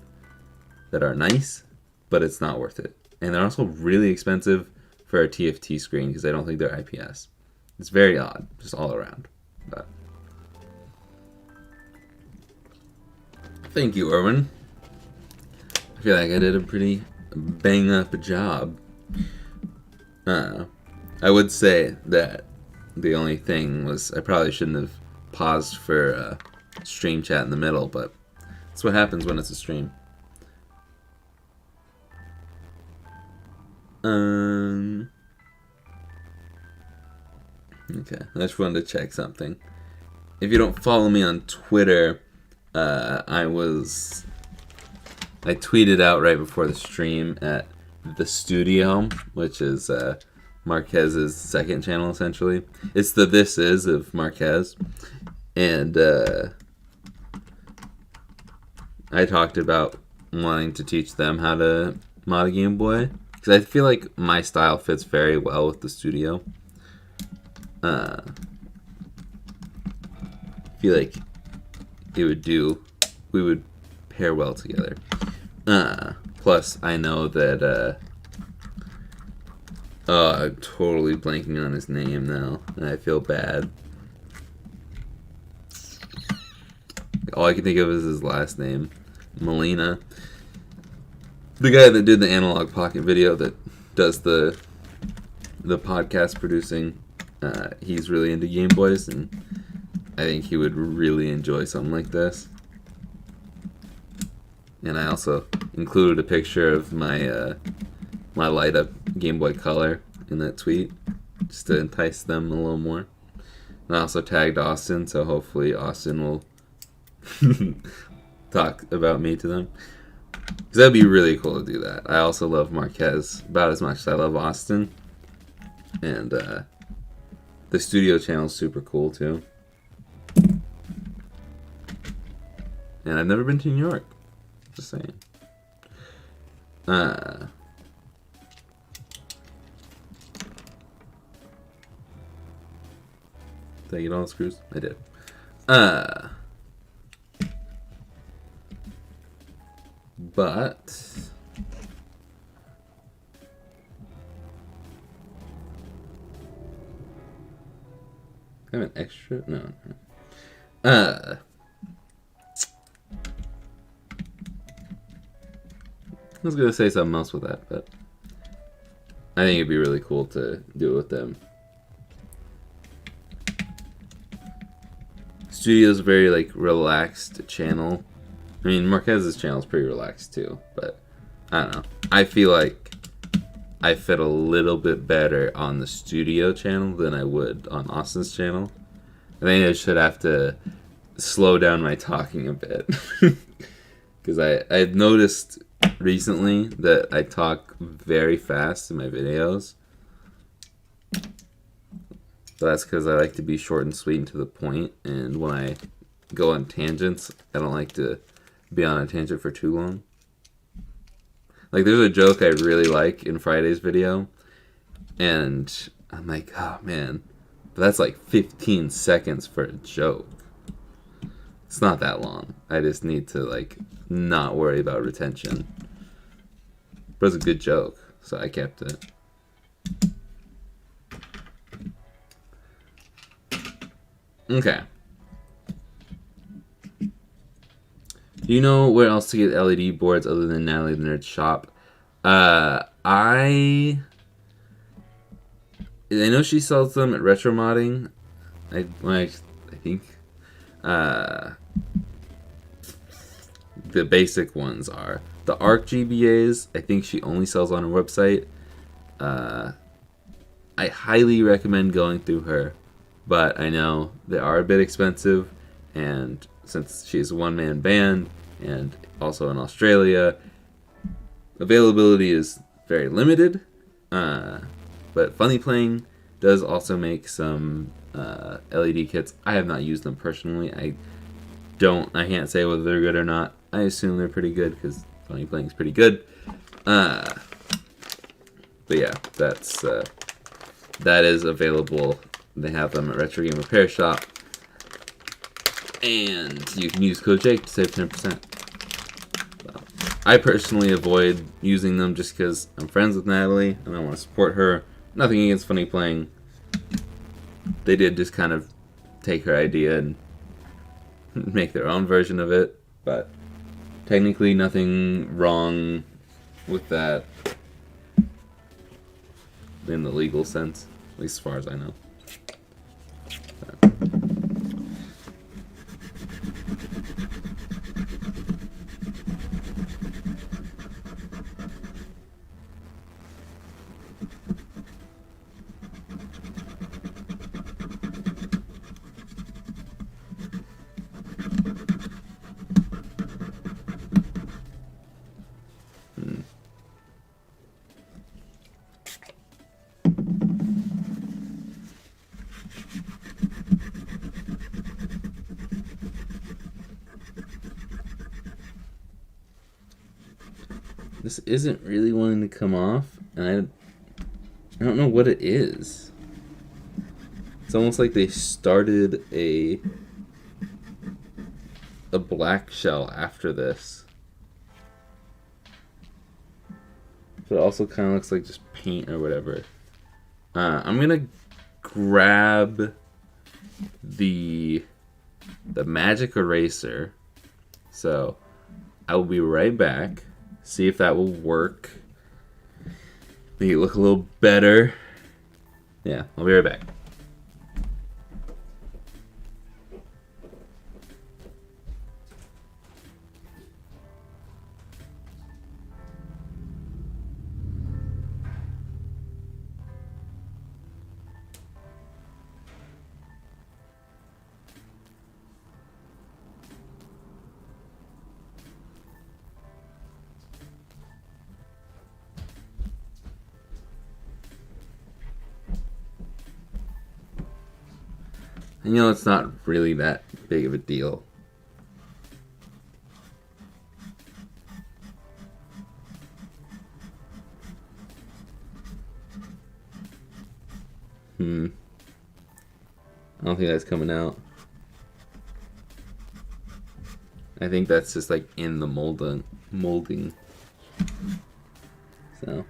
that are nice, but it's not worth it. And they're also really expensive for a TFT screen because I don't think they're IPS. It's very odd, just all around. But thank you, Erwin. I feel like I did a pretty bang-up job. I would say that the only thing was I probably shouldn't have paused for stream chat in the middle, but that's what happens when it's a stream. Okay, I just wanted to check something. If you don't follow me on Twitter, I tweeted out right before the stream at the studio, which is Marquez's second channel, essentially. It's the This Is of Marquez. And I talked about wanting to teach them how to mod a Game Boy, because I feel like my style fits very well with the studio. I feel like we would pair well together. Plus, I know that, I'm totally blanking on his name now, and I feel bad. All I can think of is his last name, Molina. The guy that did the Analog Pocket video that does the podcast producing, he's really into Game Boys, and I think he would really enjoy something like this. And I also included a picture of my my light up Game Boy Color in that tweet, just to entice them a little more. And I also tagged Austin, so hopefully Austin will talk about me to them. Because that'd be really cool to do that. I also love Marquez about as much as I love Austin. And the studio channel is super cool too. And I've never been to New York. Just saying. Did I get all the screws? I did. But I have an extra? No. I was gonna say something else with that, but I think it'd be really cool to do it with them. Studio's a very like relaxed channel. I mean, Marquez's channel is pretty relaxed too, but I don't know. I feel like I fit a little bit better on the studio channel than I would on Austin's channel. I think I should have to slow down my talking a bit. Because I've noticed recently that I talk very fast in my videos. But that's because I like to be short and sweet and to the point. And when I go on tangents, I don't like to be on a tangent for too long. Like, there's a joke I really like in Friday's video. And I'm like, oh man. But that's like 15 seconds for a joke. It's not that long. I just need to, like, not worry about retention. But it's a good joke, so I kept it. Okay. Do you know where else to get LED boards other than Natalie the Nerd's shop? I know she sells them at Retro Modding. I think. The basic ones are. The ARC GBAs, I think she only sells on her website. I highly recommend going through her, but I know they are a bit expensive, and since she's a one-man band and also in Australia, availability is very limited. But Funny Playing does also make some LED kits. I have not used them personally. I can't say whether they're good or not. I assume they're pretty good because Funny Playing is pretty good. But yeah, that is available. They have them at Retro Game Repair Shop, and you can use code Jake to save 10%. I personally avoid using them just because I'm friends with Natalie and I want to support her. Nothing against Funny Playing. They did just kind of take her idea and make their own version of it, but technically nothing wrong with that in the legal sense, at least as far as I know. This isn't really wanting to come off, and I don't know what it is. It's almost like they started a black shell after this. But it also kind of looks like just paint or whatever. I'm gonna grab the magic eraser. So I will be right back. See if that will work. Make it look a little better. Yeah, I'll be right back. And it's not really that big of a deal. I don't think that's coming out. I think that's just like in the molding. So.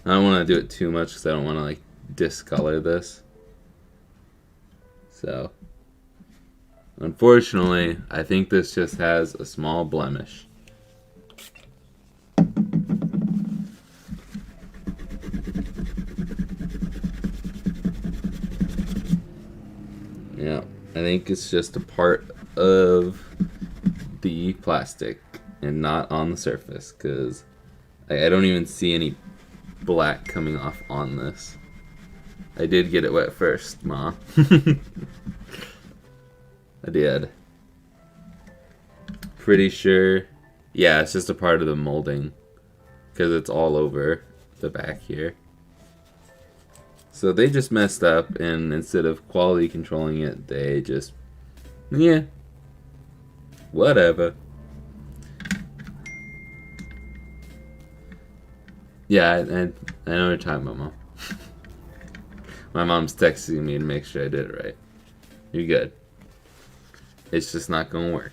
I don't want to do it too much because I don't want to like discolor this. So, unfortunately, I think this just has a small blemish. Yeah, I think it's just a part of the plastic and not on the surface because I don't even see any black coming off on this. I did get it wet first, Ma. I did. Pretty sure. Yeah, it's just a part of the molding because it's all over the back here. So they just messed up, and instead of quality controlling it, they just, yeah, whatever. Yeah, I know what you're talking about, Mom. My mom's texting me to make sure I did it right. You're good. It's just not gonna work.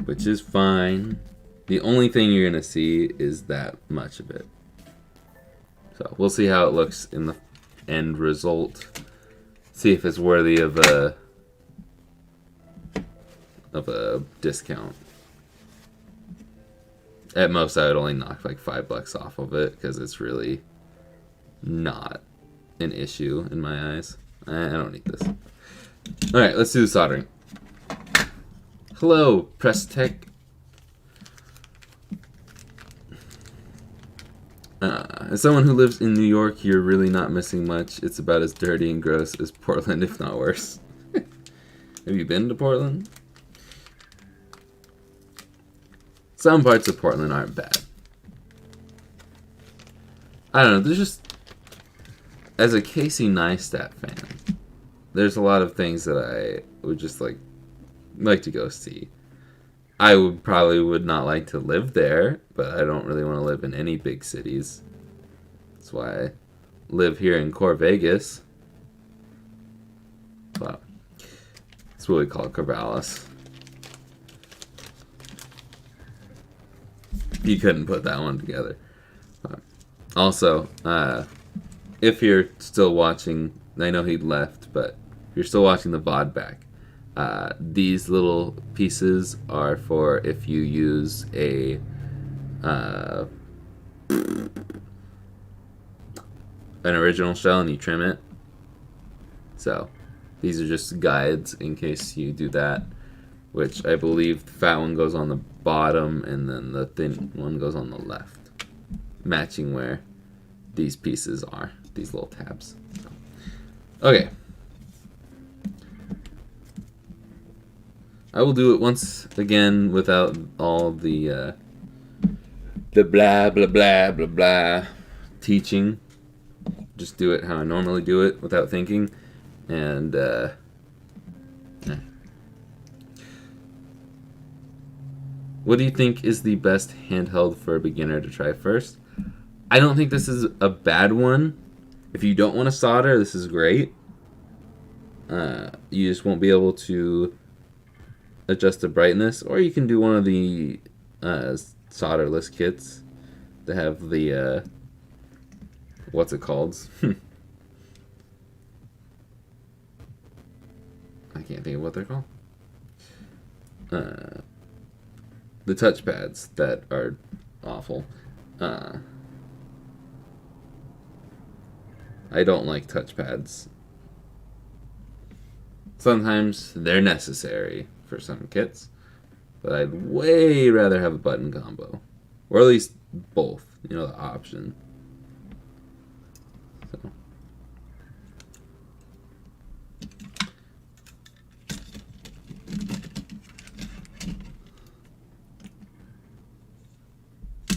Which is fine. The only thing you're gonna see is that much of it. So we'll see how it looks in the end result. See if it's worthy of a discount. At most, I would only knock like $5 off of it because it's really not an issue in my eyes. I don't need this. Alright, let's do the soldering. Hello, Press Tech. As someone who lives in New York, you're really not missing much. It's about as dirty and gross as Portland, if not worse. Have you been to Portland? Some parts of Portland aren't bad. I don't know, there's just... As a Casey Neistat fan, there's a lot of things that I would just like to go see. I would not like to live there, but I don't really want to live in any big cities. That's why I live here in Core Vegas. Well, that's what we call Corvallis. You couldn't put that one together. Also, if you're still watching, I know he left, but if you're still watching the VOD back, these little pieces are for if you use an original shell and you trim it. So these are just guides in case you do that, which I believe the fat one goes on the bottom and then the thin one goes on the left, matching where these pieces are, these little tabs. Okay. I will do it once again without all the blah blah blah blah blah teaching. Just do it how I normally do it without thinking. And what do you think is the best handheld for a beginner to try first? I don't think this is a bad one. If you don't want to solder, this is great. You just won't be able to adjust the brightness, or you can do one of the solderless kits that have the what's it called? I can't think of what they're called. The touchpads that are awful. I don't like touchpads. Sometimes they're necessary for some kits, but I'd way rather have a button combo, or at least both, you know, the option. So.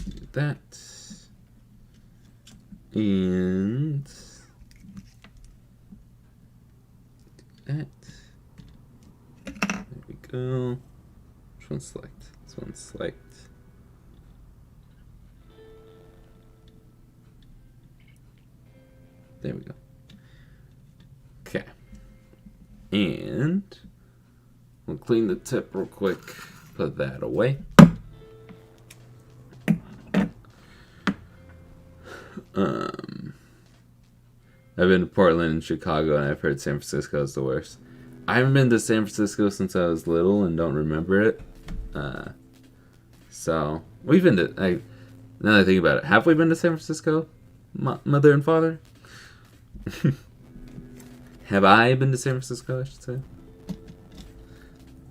Do that. And that. There we go. Which one's select? This one's select. There we go. Okay. And we'll clean the tip real quick. Put that away. I've been to Portland and Chicago, and I've heard San Francisco is the worst. I haven't been to San Francisco since I was little and don't remember it. So we've been to. Now that I think about it, have we been to San Francisco, mother and father? Have I been to San Francisco? I should say.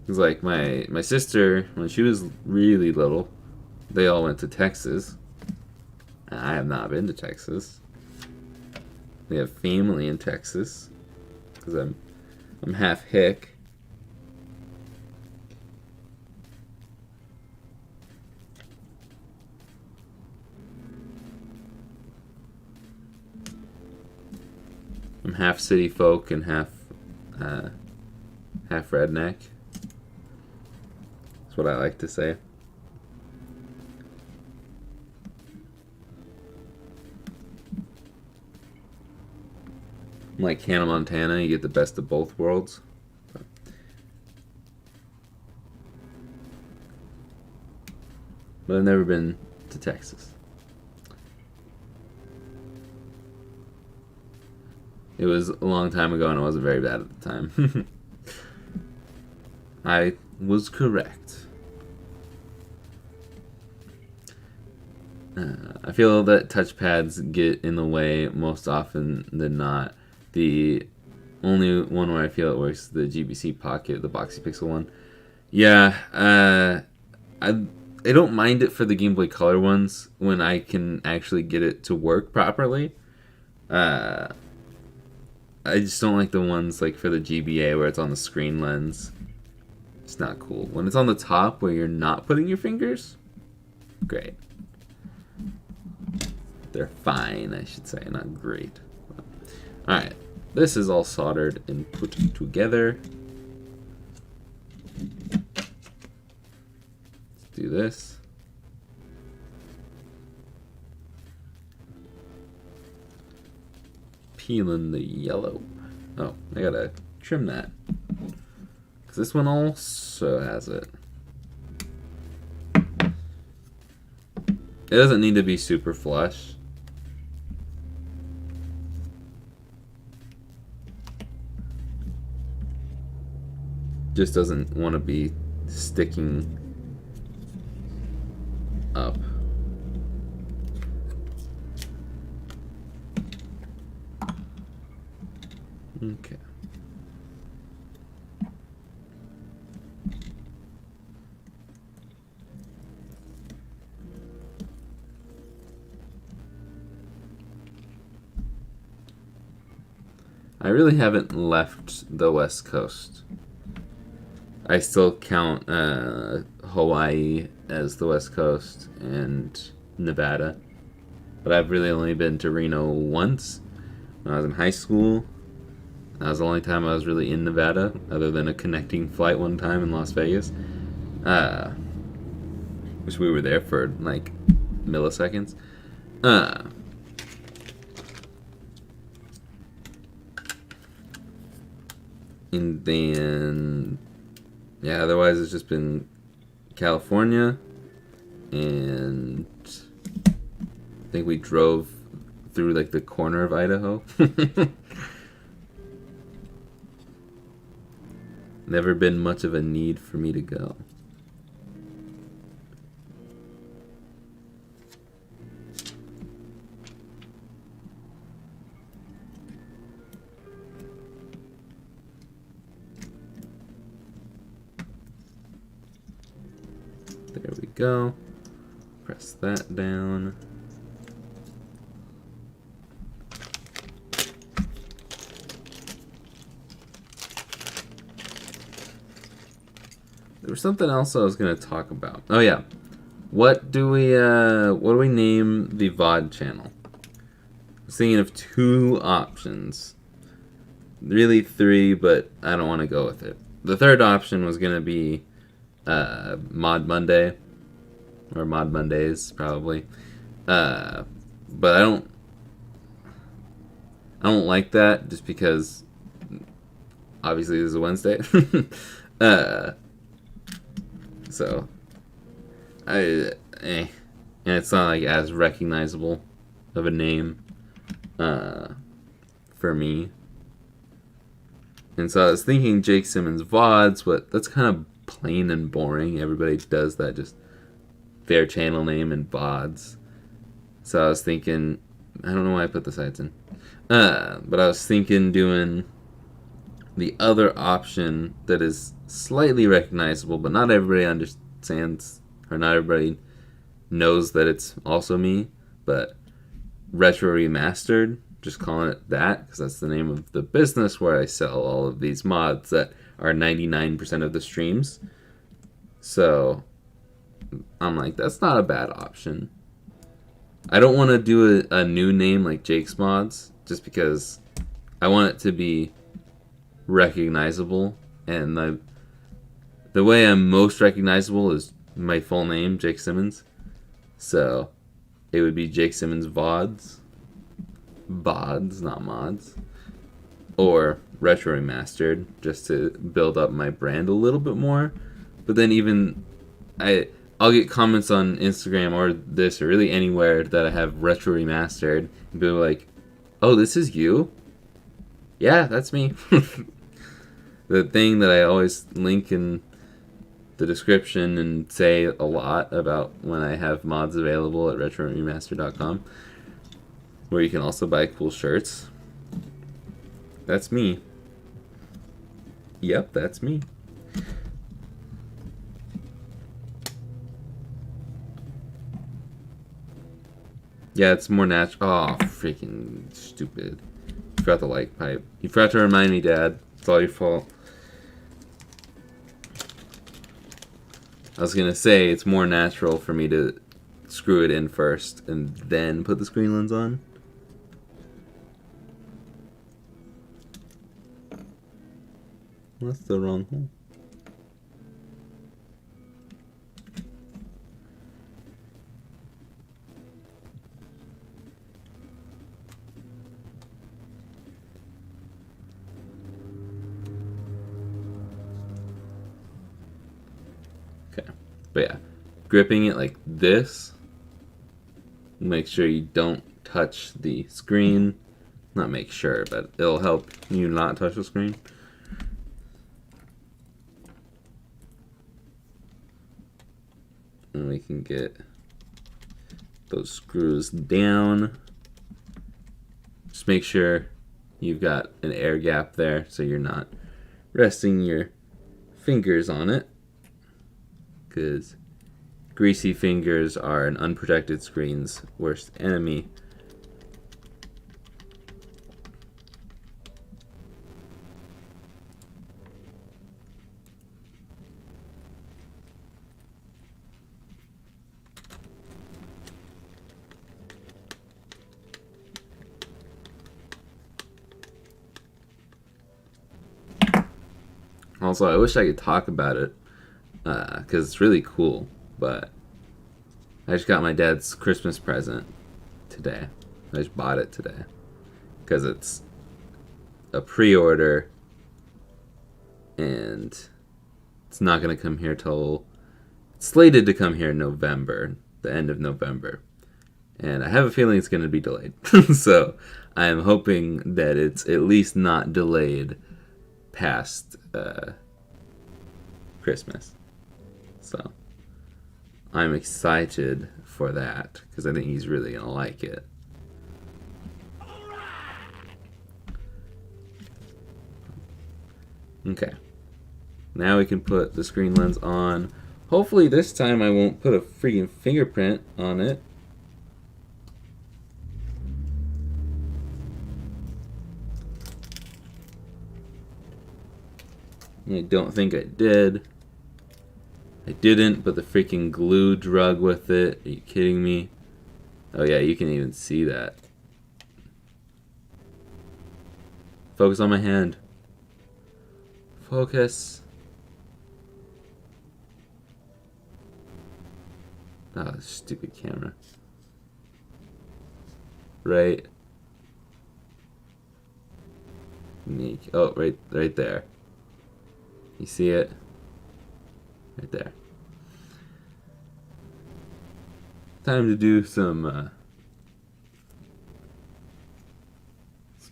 It's like my sister, when she was really little, they all went to Texas. I have not been to Texas. We have family in Texas because I'm half hick. I'm half city folk and half redneck. That's what I like to say. Like Hannah Montana, you get the best of both worlds. But I've never been to Texas. It was a long time ago and it wasn't very bad at the time. I was correct. I feel that touchpads get in the way most often than not. The only one where I feel it works is the GBC Pocket, the Boxy Pixel one. Yeah, I don't mind it for the Game Boy Color ones when I can actually get it to work properly. I just don't like the ones like for the GBA where it's on the screen lens. It's not cool. When it's on the top where you're not putting your fingers, great. They're fine, I should say, not great. Alright, this is all soldered and put together. Let's do this. Peeling the yellow. Oh, I gotta trim that. Because this one also has it. It doesn't need to be super flush. Just doesn't want to be sticking up. Okay. I really haven't left the West Coast. I still count Hawaii as the West Coast and Nevada. But I've really only been to Reno once when I was in high school. That was the only time I was really in Nevada, other than a connecting flight one time in Las Vegas. Which we were there for like milliseconds. And then, yeah, otherwise it's just been California, and I think we drove through like the corner of Idaho. Never been much of a need for me to go. There we go. Press that down. There was something else I was going to talk about. Oh yeah. What do we name the VOD channel? I was thinking of 2 options. Really 3, but I don't want to go with it. The third option was going to be Mod Monday, or Mod Mondays probably, but I don't like that just because obviously this is a Wednesday. So and it's not like as recognizable of a name for me. And so I was thinking Jake Simmons VODs, but that's kind of plain and boring. Everybody does that, just their channel name and VODs. So I was thinking, I don't know why I put the sites in, but I was thinking doing the other option that is slightly recognizable, but not everybody understands, or not everybody knows that it's also me, but Retro Remastered, just calling it that because that's the name of the business where I sell all of these mods that are 99% of the streams. So I'm like, that's not a bad option. I don't want to do a new name like Jake's Mods, just because I want it to be recognizable, and the way I'm most recognizable is my full name, Jake Simmons. So it would be Jake Simmons VODs. VODs, not mods. Or Retro Remastered, just to build up my brand a little bit more. But then even I'll get comments on Instagram or this or really anywhere that I have Retro Remastered, and be like, oh, this is you? Yeah, that's me. The thing that I always link in the description and say a lot about when I have mods available at retroremaster.com, where you can also buy cool shirts. That's me. Yep, that's me. Yeah, it's more natural. Oh, freaking stupid. You forgot the light pipe. You forgot to remind me, Dad. It's all your fault. I was gonna say, it's more natural for me to screw it in first and then put the screen lens on. Well, that's the wrong hole. Okay, but yeah, gripping it like this, make sure you don't touch the screen. Not make sure, but it'll help you not touch the screen. And we can get those screws down. Just make sure you've got an air gap there so you're not resting your fingers on it, because greasy fingers are an unprotected screen's worst enemy. Also, I wish I could talk about it, because it's really cool, but I just got my dad's Christmas present today. I just bought it today, because it's a pre-order, and it's not going to come here till... It's slated to come here in November, the end of November. And I have a feeling it's going to be delayed. So I am hoping that it's at least not delayed past Christmas. So I'm excited for that because I think he's really gonna like it. Okay, now we can put the screen lens on. Hopefully this time I won't put a freaking fingerprint on it. I don't think I did. I didn't, but the freaking glue drug with it. Are you kidding me? Oh yeah, you can even see that. Focus on my hand. Focus. Oh, stupid camera. Right. Oh, right there. You see it? Right there. Time to do some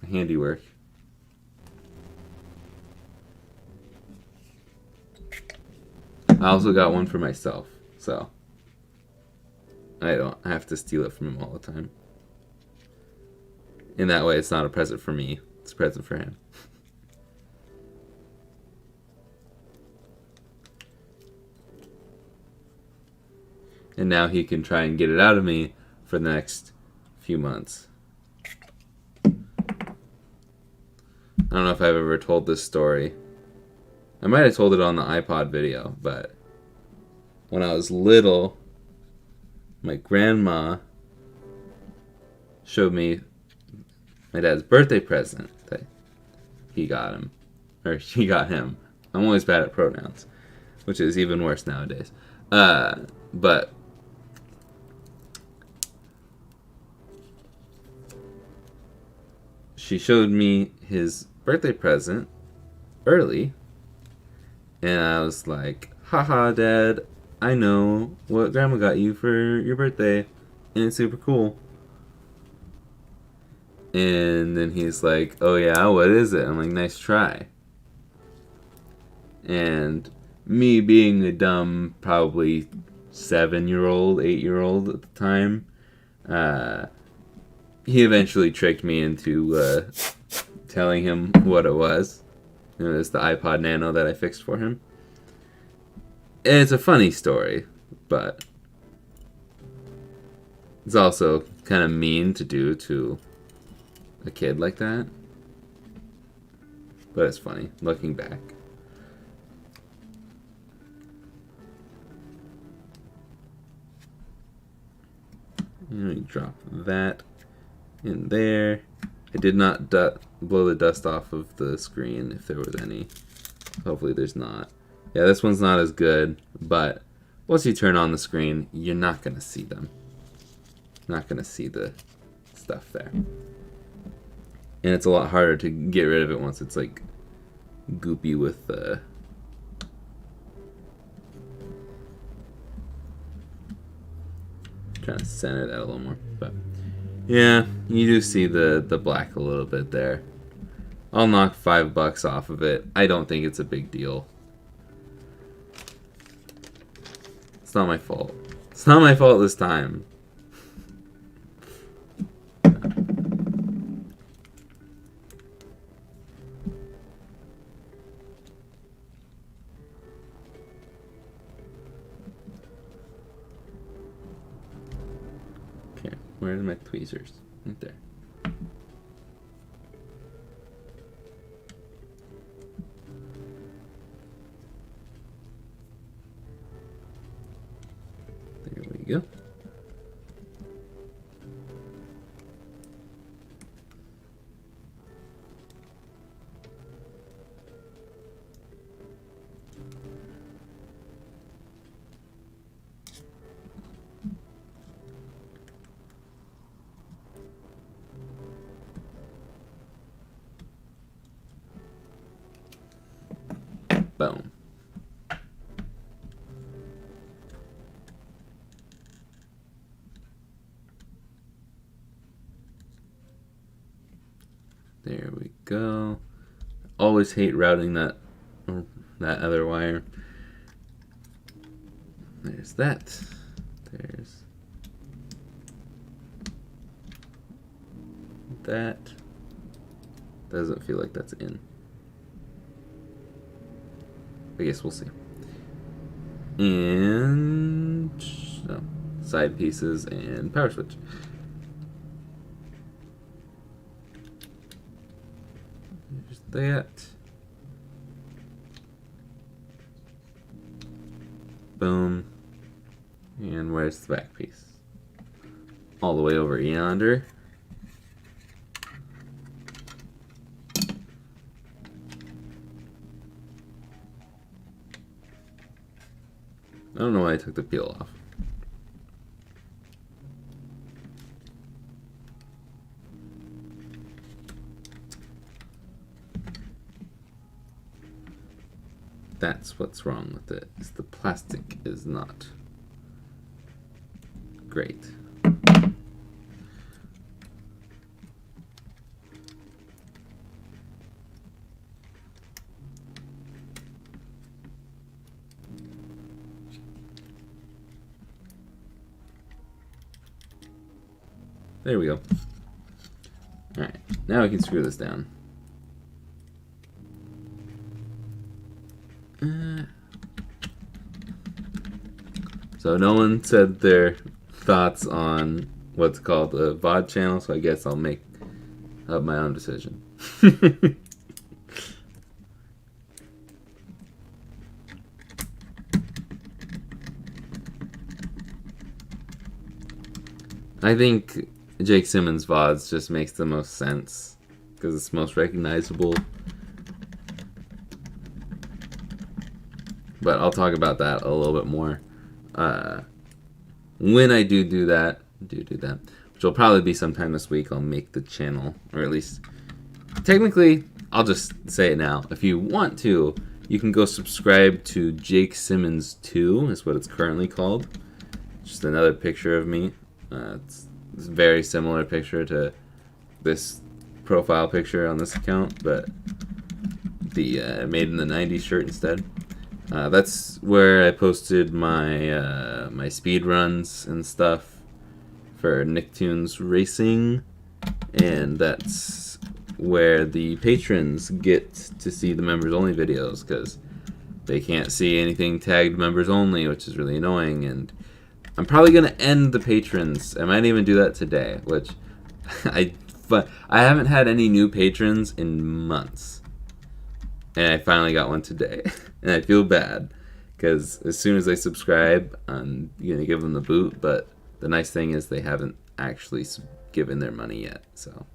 handiwork. I also got one for myself, so I don't have to steal it from him all the time. In that way, it's not a present for me, it's a present for him. And now he can try and get it out of me for the next few months. I don't know if I've ever told this story. I might have told it on the iPod video, but when I was little, my grandma showed me my dad's birthday present that he got him, or she got him. I'm always bad at pronouns, which is even worse nowadays. But she showed me his birthday present early, and I was like, haha, Dad, I know what Grandma got you for your birthday, and it's super cool. And then he's like, oh yeah, what is it? I'm like, nice try. And me being a dumb, probably 7-year-old, 8-year-old at the time, he eventually tricked me into telling him what it was. It's the iPod Nano that I fixed for him. And it's a funny story, but it's also kind of mean to do to a kid like that. But it's funny, looking back. And we drop that in there. I did not blow the dust off of the screen if there was any. Hopefully there's not. Yeah, this one's not as good, but once you turn on the screen, you're not going to see them. Not going to see the stuff there. And it's a lot harder to get rid of it once it's like goopy with the... Trying to center that a little more, but yeah, you do see the black a little bit there. I'll knock $5 off of it. I don't think it's a big deal. It's not my fault. It's not my fault this time. Okay, where's my tweezers? Right there. There we go. Boom. There we go. Always hate routing that other wire. There's that. There's that. Doesn't feel like that's in. I guess we'll see. And side pieces and power switch. There's that. Boom. And where's the back piece? All the way over yonder. I don't know why I took the peel off. That's what's wrong with it. Is the plastic is not great. There we go. Alright, now we can screw this down. So no one said their thoughts on what's called a VOD channel, so I guess I'll make up my own decision. I think Jake Simmons VODs just makes the most sense because it's most recognizable. But I'll talk about that a little bit more when I do that, which will probably be sometime this week. I'll make the channel, or at least technically, I'll just say it now. If you want to, you can go subscribe to Jake Simmons 2, is what it's currently called. Just another picture of me. It's a very similar picture to this profile picture on this account, but the Made in the 90s shirt instead. That's where I posted my my speed runs and stuff for Nicktoons Racing, and that's where the patrons get to see the members only videos, because they can't see anything tagged members only, which is really annoying. And I'm probably gonna end the patrons. I might even do that today, which but I haven't had any new patrons in months, and I finally got one today, and I feel bad because as soon as they subscribe, I'm gonna give them the boot. But the nice thing is they haven't actually given their money yet, so.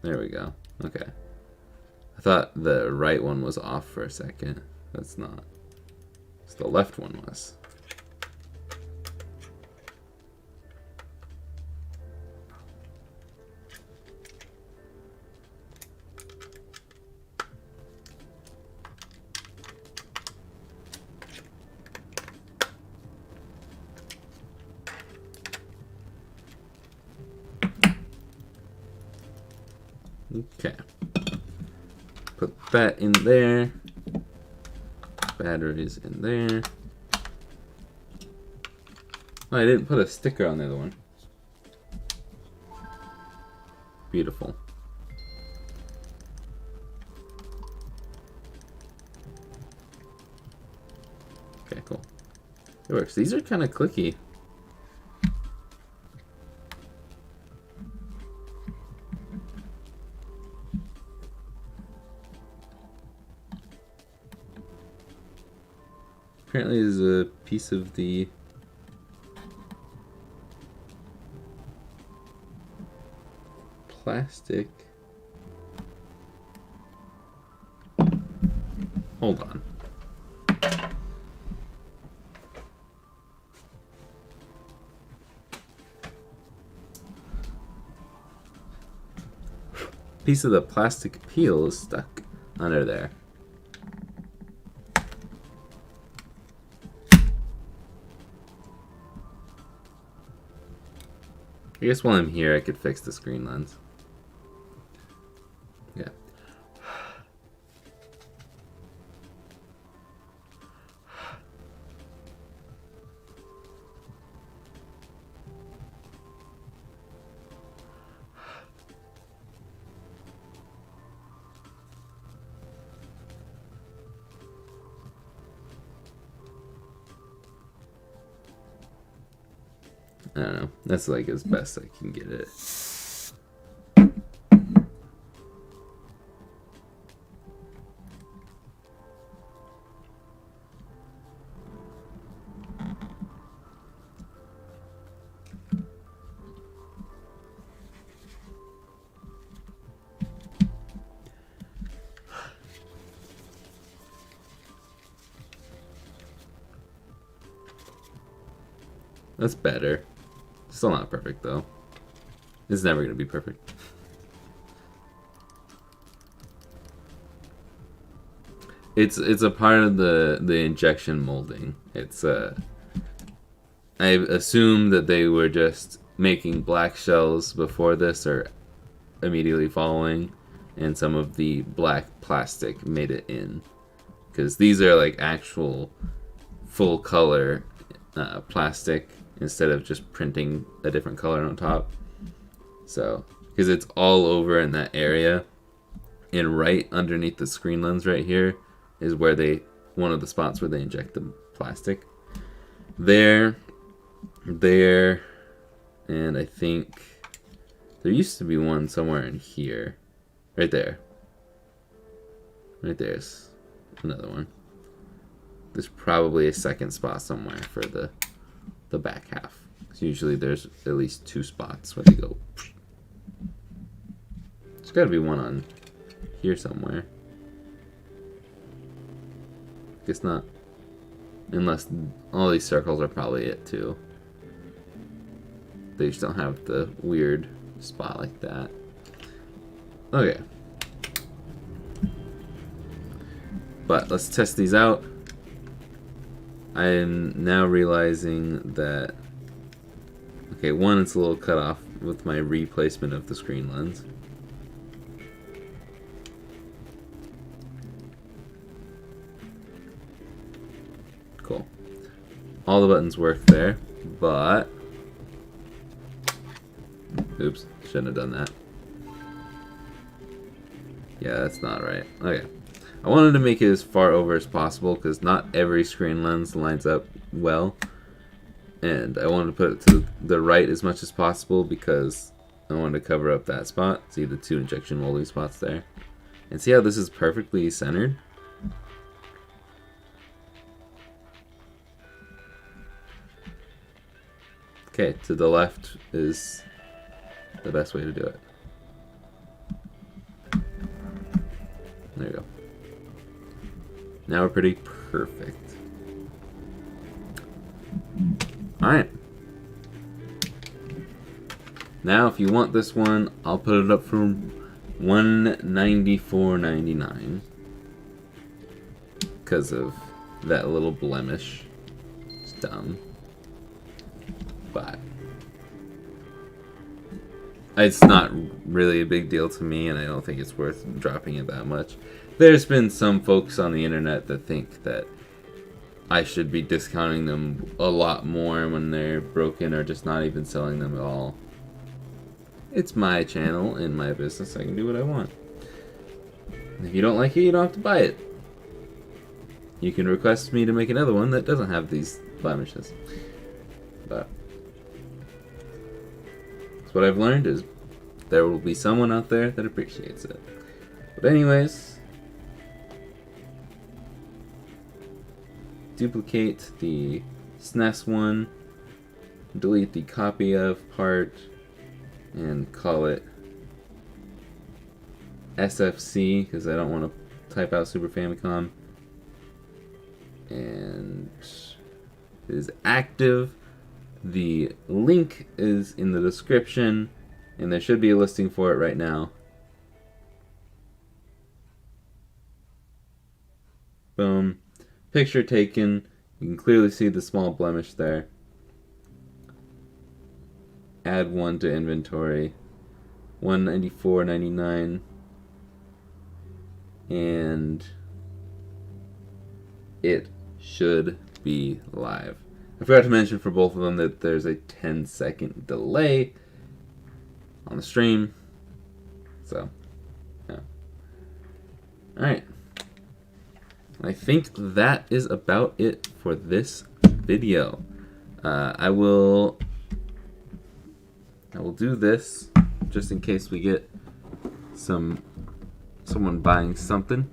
There we go. Okay. I thought the right one was off for a second. That's not. It's the left one was. Okay. Put that in there. Batteries in there. Oh, I didn't put a sticker on the other one. Beautiful. Okay, cool. It works. These are kind of clicky. Apparently there's a piece of the plastic. Hold on. Piece of the plastic peel is stuck under there. I guess while I'm here, I could fix the screen lens. Yeah. I don't know. That's like as best I can get it. That's better. Still not perfect though. It's never gonna be perfect. It's a part of the injection molding. It's I assume that they were just making black shells before this or immediately following, and some of the black plastic made it in, because these are like actual full color plastic instead of just printing a different color on top. So, because it's all over in that area, and right underneath the screen lens right here is where one of the spots where they inject the plastic. There, and I think there used to be one somewhere in here. Right there. Right there's another one. There's probably a second spot somewhere for the back half. So usually there's at least two spots where they go. There's got to be one on here somewhere. Guess not. Unless all these circles are probably it too. They just don't have the weird spot like that. Okay. But let's test these out. I'm now realizing that, okay, one, it's a little cut off with my replacement of the screen lens. Cool. all the buttons work there, but oops, shouldn't have done that. Yeah, that's not right. Okay. I wanted to make it as far over as possible because not every screen lens lines up well. And I wanted to put it to the right as much as possible because I wanted to cover up that spot. See the 2 injection molding spots there. And see how this is perfectly centered? Okay, to the left is the best way to do it. There you go. Now we're pretty perfect. Alright. Now if you want this one, I'll put it up for $194.99 because of that little blemish. It's dumb. But it's not really a big deal to me, and I don't think it's worth dropping it that much. There's been some folks on the internet that think that I should be discounting them a lot more when they're broken or just not even selling them at all. It's my channel and my business. I can do what I want. And if you don't like it, you don't have to buy it. You can request me to make another one that doesn't have these blemishes. But what I've learned is there will be someone out there that appreciates it. But anyways, duplicate the SNES one, delete the copy of part, and call it SFC because I don't want to type out Super Famicom. And it is active. The link is in the description, and there should be a listing for it right now. Boom. Picture taken. You can clearly see the small blemish there. Add one to inventory. $194.99. And it should be live. I forgot to mention for both of them that there's a 10-second delay on the stream. So, yeah. Alright. I think that is about it for this video. I will do this just in case we get someone buying something.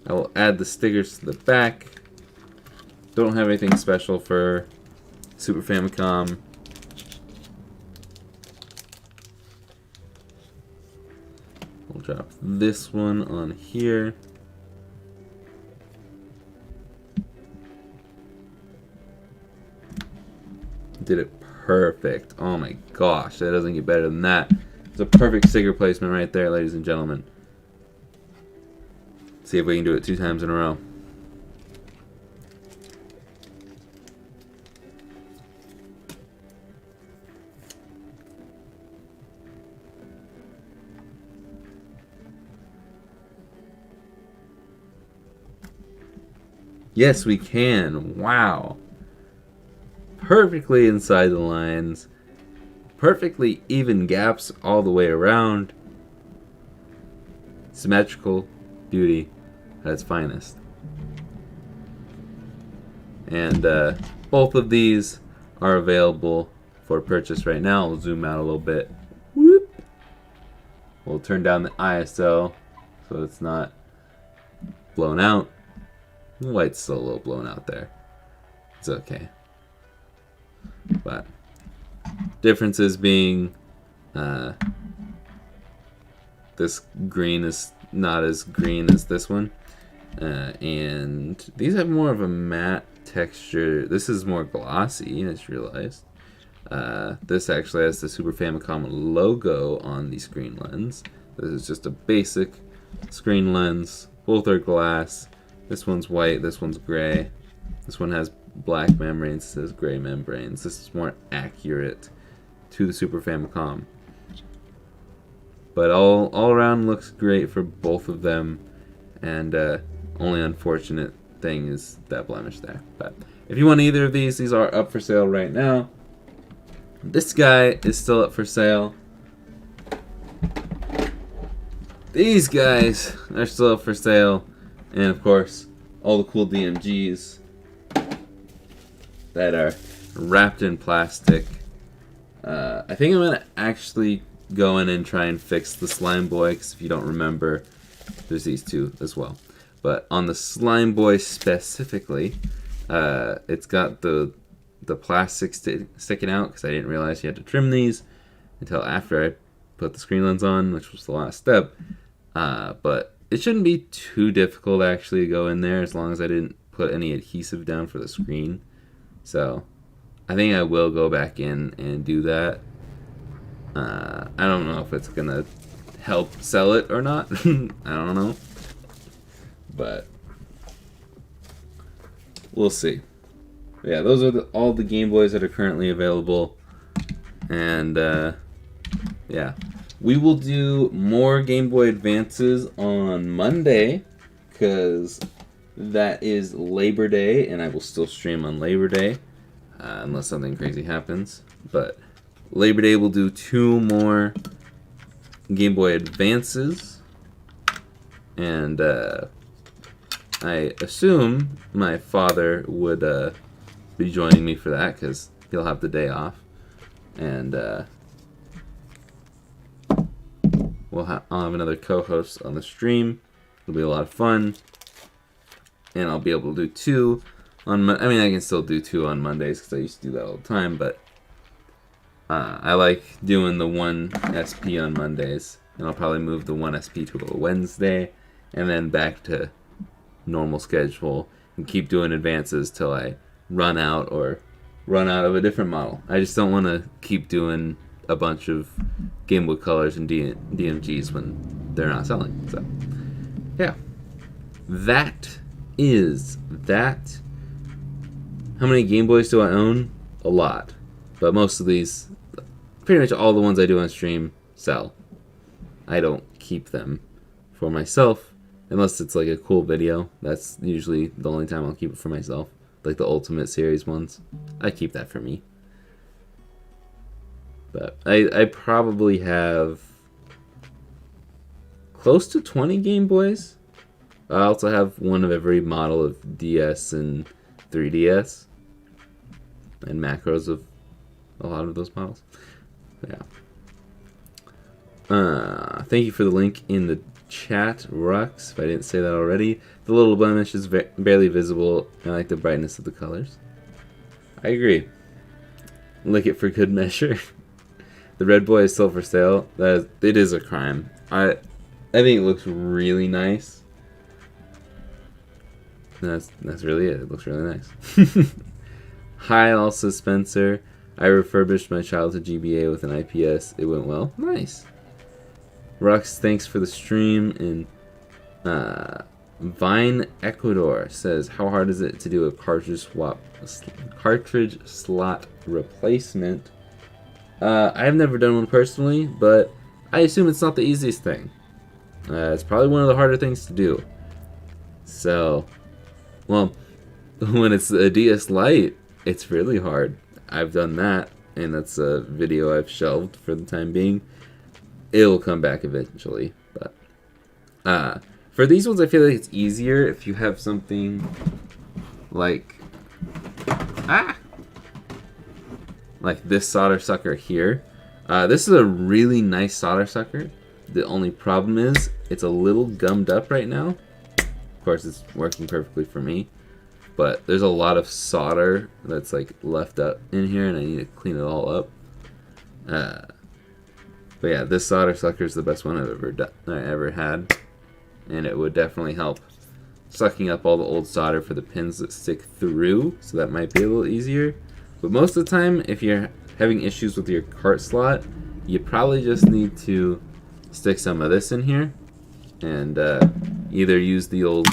I will add the stickers to the back. Don't have anything special for Super Famicom. We'll drop this one on here. Did it perfect. Oh my gosh, that doesn't get better than that. It's a perfect sticker placement right there, ladies and gentlemen. See if we can do it 2 times in a row. Yes, we can. Wow. Perfectly inside the lines. Perfectly even gaps all the way around. Symmetrical beauty at its finest. And both of these are available for purchase right now. I'll zoom out a little bit. Whoop. We'll turn down the ISO so it's not blown out. The light's still a little blown out there. It's okay. But differences being this green is not as green as this one. And these have more of a matte texture. This is more glossy, I just realized. This actually has the Super Famicom logo on the screen lens. This is just a basic screen lens. Both are glass. This one's white, this one's gray. This one has black membranes, this has gray membranes. This is more accurate to the Super Famicom. But all around looks great for both of them. And only unfortunate thing is that blemish there. But if you want either of these are up for sale right now. This guy is still up for sale. These guys are still up for sale. And of course, all the cool DMGs that are wrapped in plastic. I think I'm going to actually go in and try and fix the Slime Boy, because if you don't remember, there's these two as well. But on the Slime Boy specifically, it's got the plastic sticking out, because I didn't realize you had to trim these until after I put the screen lens on, which was the last step. But it shouldn't be too difficult actually to go in there, as long as I didn't put any adhesive down for the screen. So I think I will go back in and do that. I don't know if it's gonna help sell it or not. I don't know, but we'll see. Yeah, those are all the Game Boys that are currently available. And yeah, we will do more Game Boy Advances on Monday, because that is Labor Day, and I will still stream on Labor Day, unless something crazy happens. But Labor Day we'll do 2 more Game Boy Advances, and I assume my father would be joining me for that, because he'll have the day off, and I'll have another co-host on the stream. It'll be a lot of fun, and I'll be able to do 2 on. I mean, I can still do 2 on Mondays, because I used to do that all the time. But I like doing the 1 SP on Mondays, and I'll probably move the 1 SP to a Wednesday, and then back to normal schedule, and keep doing advances till I run out of a different model. I just don't want to keep doing a bunch of Game Boy Colors and DMGs when they're not selling. So yeah, that is that. How many Game Boys do I own? A lot, but most of these, pretty much all the ones I do on stream, sell. I don't keep them for myself unless it's like a cool video. That's usually the only time I'll keep it for myself. Like the Ultimate Series ones, I keep that for me. But I probably have close to 20 Game Boys. I also have one of every model of DS and 3DS, and macros of a lot of those models. Yeah. Thank you for the link in the chat, Rux, if I didn't say that already. The little blemish is barely visible. I like the brightness of the colors. I agree. Lick it for good measure. The Red Boy is still for sale. It is a crime. I think it looks really nice. That's really it. It looks really nice. Hi, also Spencer. I refurbished my childhood GBA with an IPS. It went well. Nice. Rux, thanks for the stream. And Vine Ecuador says, how hard is it to do a cartridge slot replacement? I've never done one personally, but I assume it's not the easiest thing. It's probably one of the harder things to do. So, well, when it's a DS Lite, it's really hard. I've done that, and that's a video I've shelved for the time being. It'll come back eventually, but for these ones, I feel like it's easier if you have something like this solder sucker here. This is a really nice solder sucker. The only problem is it's a little gummed up right now. Of course, it's working perfectly for me, but there's a lot of solder that's like left up in here, and I need to clean it all up. But yeah, this solder sucker is the best one I ever had, and it would definitely help sucking up all the old solder for the pins that stick through, so that might be a little easier. But most of the time, if you're having issues with your cart slot, you probably just need to stick some of this in here, and either use the old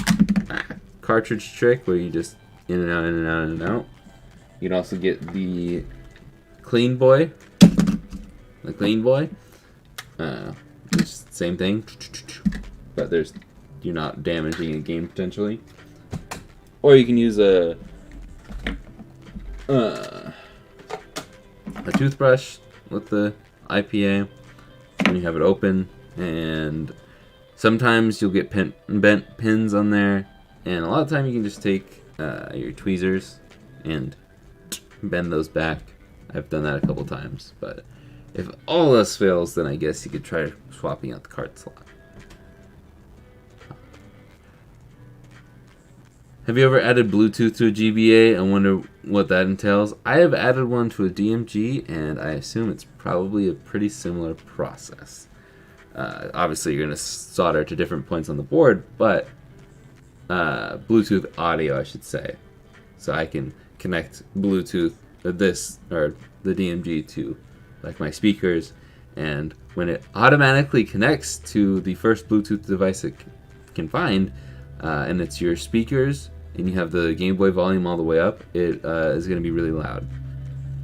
cartridge trick where you just in and out, in and out, in and out. You can also get the Clean Boy. The Clean Boy. It's the same thing, but you're not damaging a game potentially. Or you can use a a toothbrush with the IPA, and you have it open, and sometimes you'll get bent pins on there, and a lot of time you can just take your tweezers and bend those back. I've done that a couple times, but if all else fails, then I guess you could try swapping out the card slot. Have you ever added Bluetooth to a GBA and wonder what that entails? I have added one to a DMG, and I assume it's probably a pretty similar process. Obviously, you're going to solder to different points on the board, but Bluetooth audio, I should say. So I can connect Bluetooth, this, or the DMG to like my speakers, and when it automatically connects to the first Bluetooth device it can find, and it's your speakers, and you have the Game Boy volume all the way up, it is going to be really loud.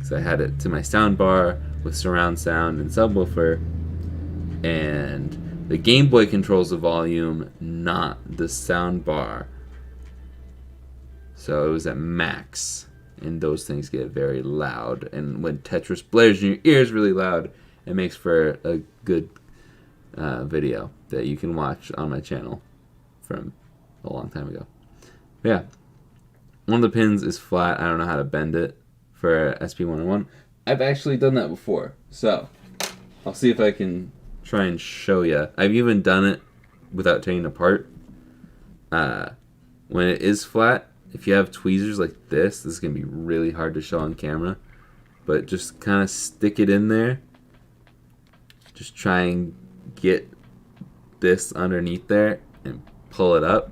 So I had it to my sound bar with surround sound and subwoofer, and the Game Boy controls the volume, not the sound bar. So it was at max, and those things get very loud. And when Tetris blares in your ears really loud, it makes for a good video that you can watch on my channel from a long time ago. Yeah, one of the pins is flat. I don't know how to bend it for SP101. I've actually done that before, so I'll see if I can try and show you. I've even done it without taking it apart. When it is flat, if you have tweezers like this is going to be really hard to show on camera, but just kind of stick it in there. Just try and get this underneath there and pull it up.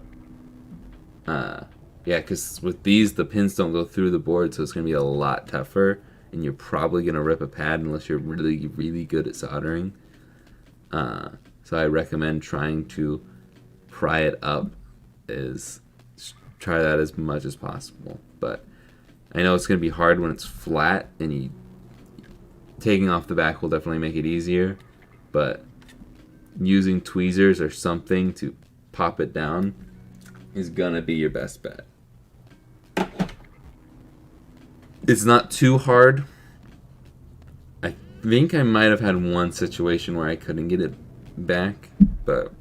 Yeah, because with these, the pins don't go through the board, so it's going to be a lot tougher, and you're probably going to rip a pad unless you're really, really good at soldering. So I recommend trying to pry it up. Try that as much as possible. But I know it's going to be hard when it's flat, and taking off the back will definitely make it easier, but using tweezers or something to pop it down is gonna be your best bet. It's not too hard. I think I might have had one situation where I couldn't get it back, but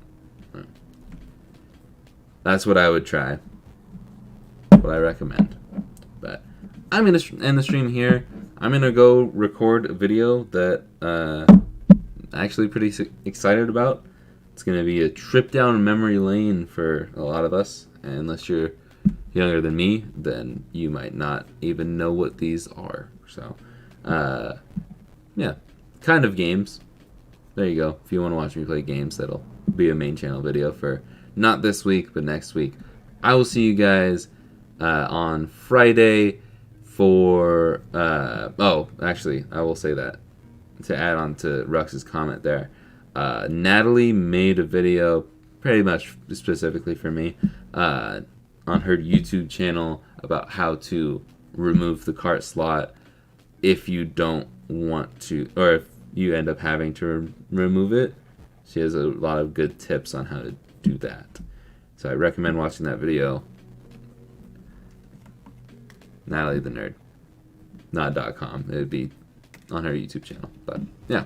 that's what I would try. What I recommend. But I'm gonna end the stream here. I'm gonna go record a video that I'm actually pretty excited about. It's gonna be a trip down memory lane for a lot of us, and unless you're younger than me, then you might not even know what these are. So, yeah, kind of games. There you go. If you want to watch me play games, that'll be a main channel video for not this week, but next week. I will see you guys on Friday for actually, I will say that to add on to Rux's comment there. Natalie made a video pretty much specifically for me on her YouTube channel about how to remove the cart slot if you don't want to, or if you end up having to remove it. She has a lot of good tips on how to do that. So I recommend watching that video. Natalie the Nerd. Not .com. It would be on her YouTube channel. But yeah.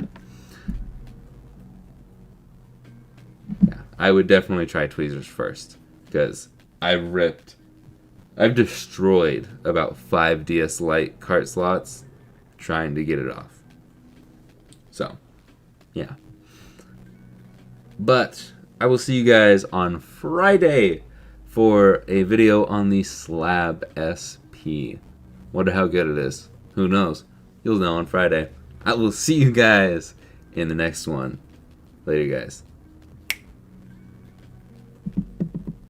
Yeah. I would definitely try tweezers first, because I've destroyed about 5 DS Lite cart slots trying to get it off. So, yeah. But I will see you guys on Friday for a video on the Slab SP. Wonder how good it is. Who knows? You'll know on Friday. I will see you guys in the next one. Later, guys.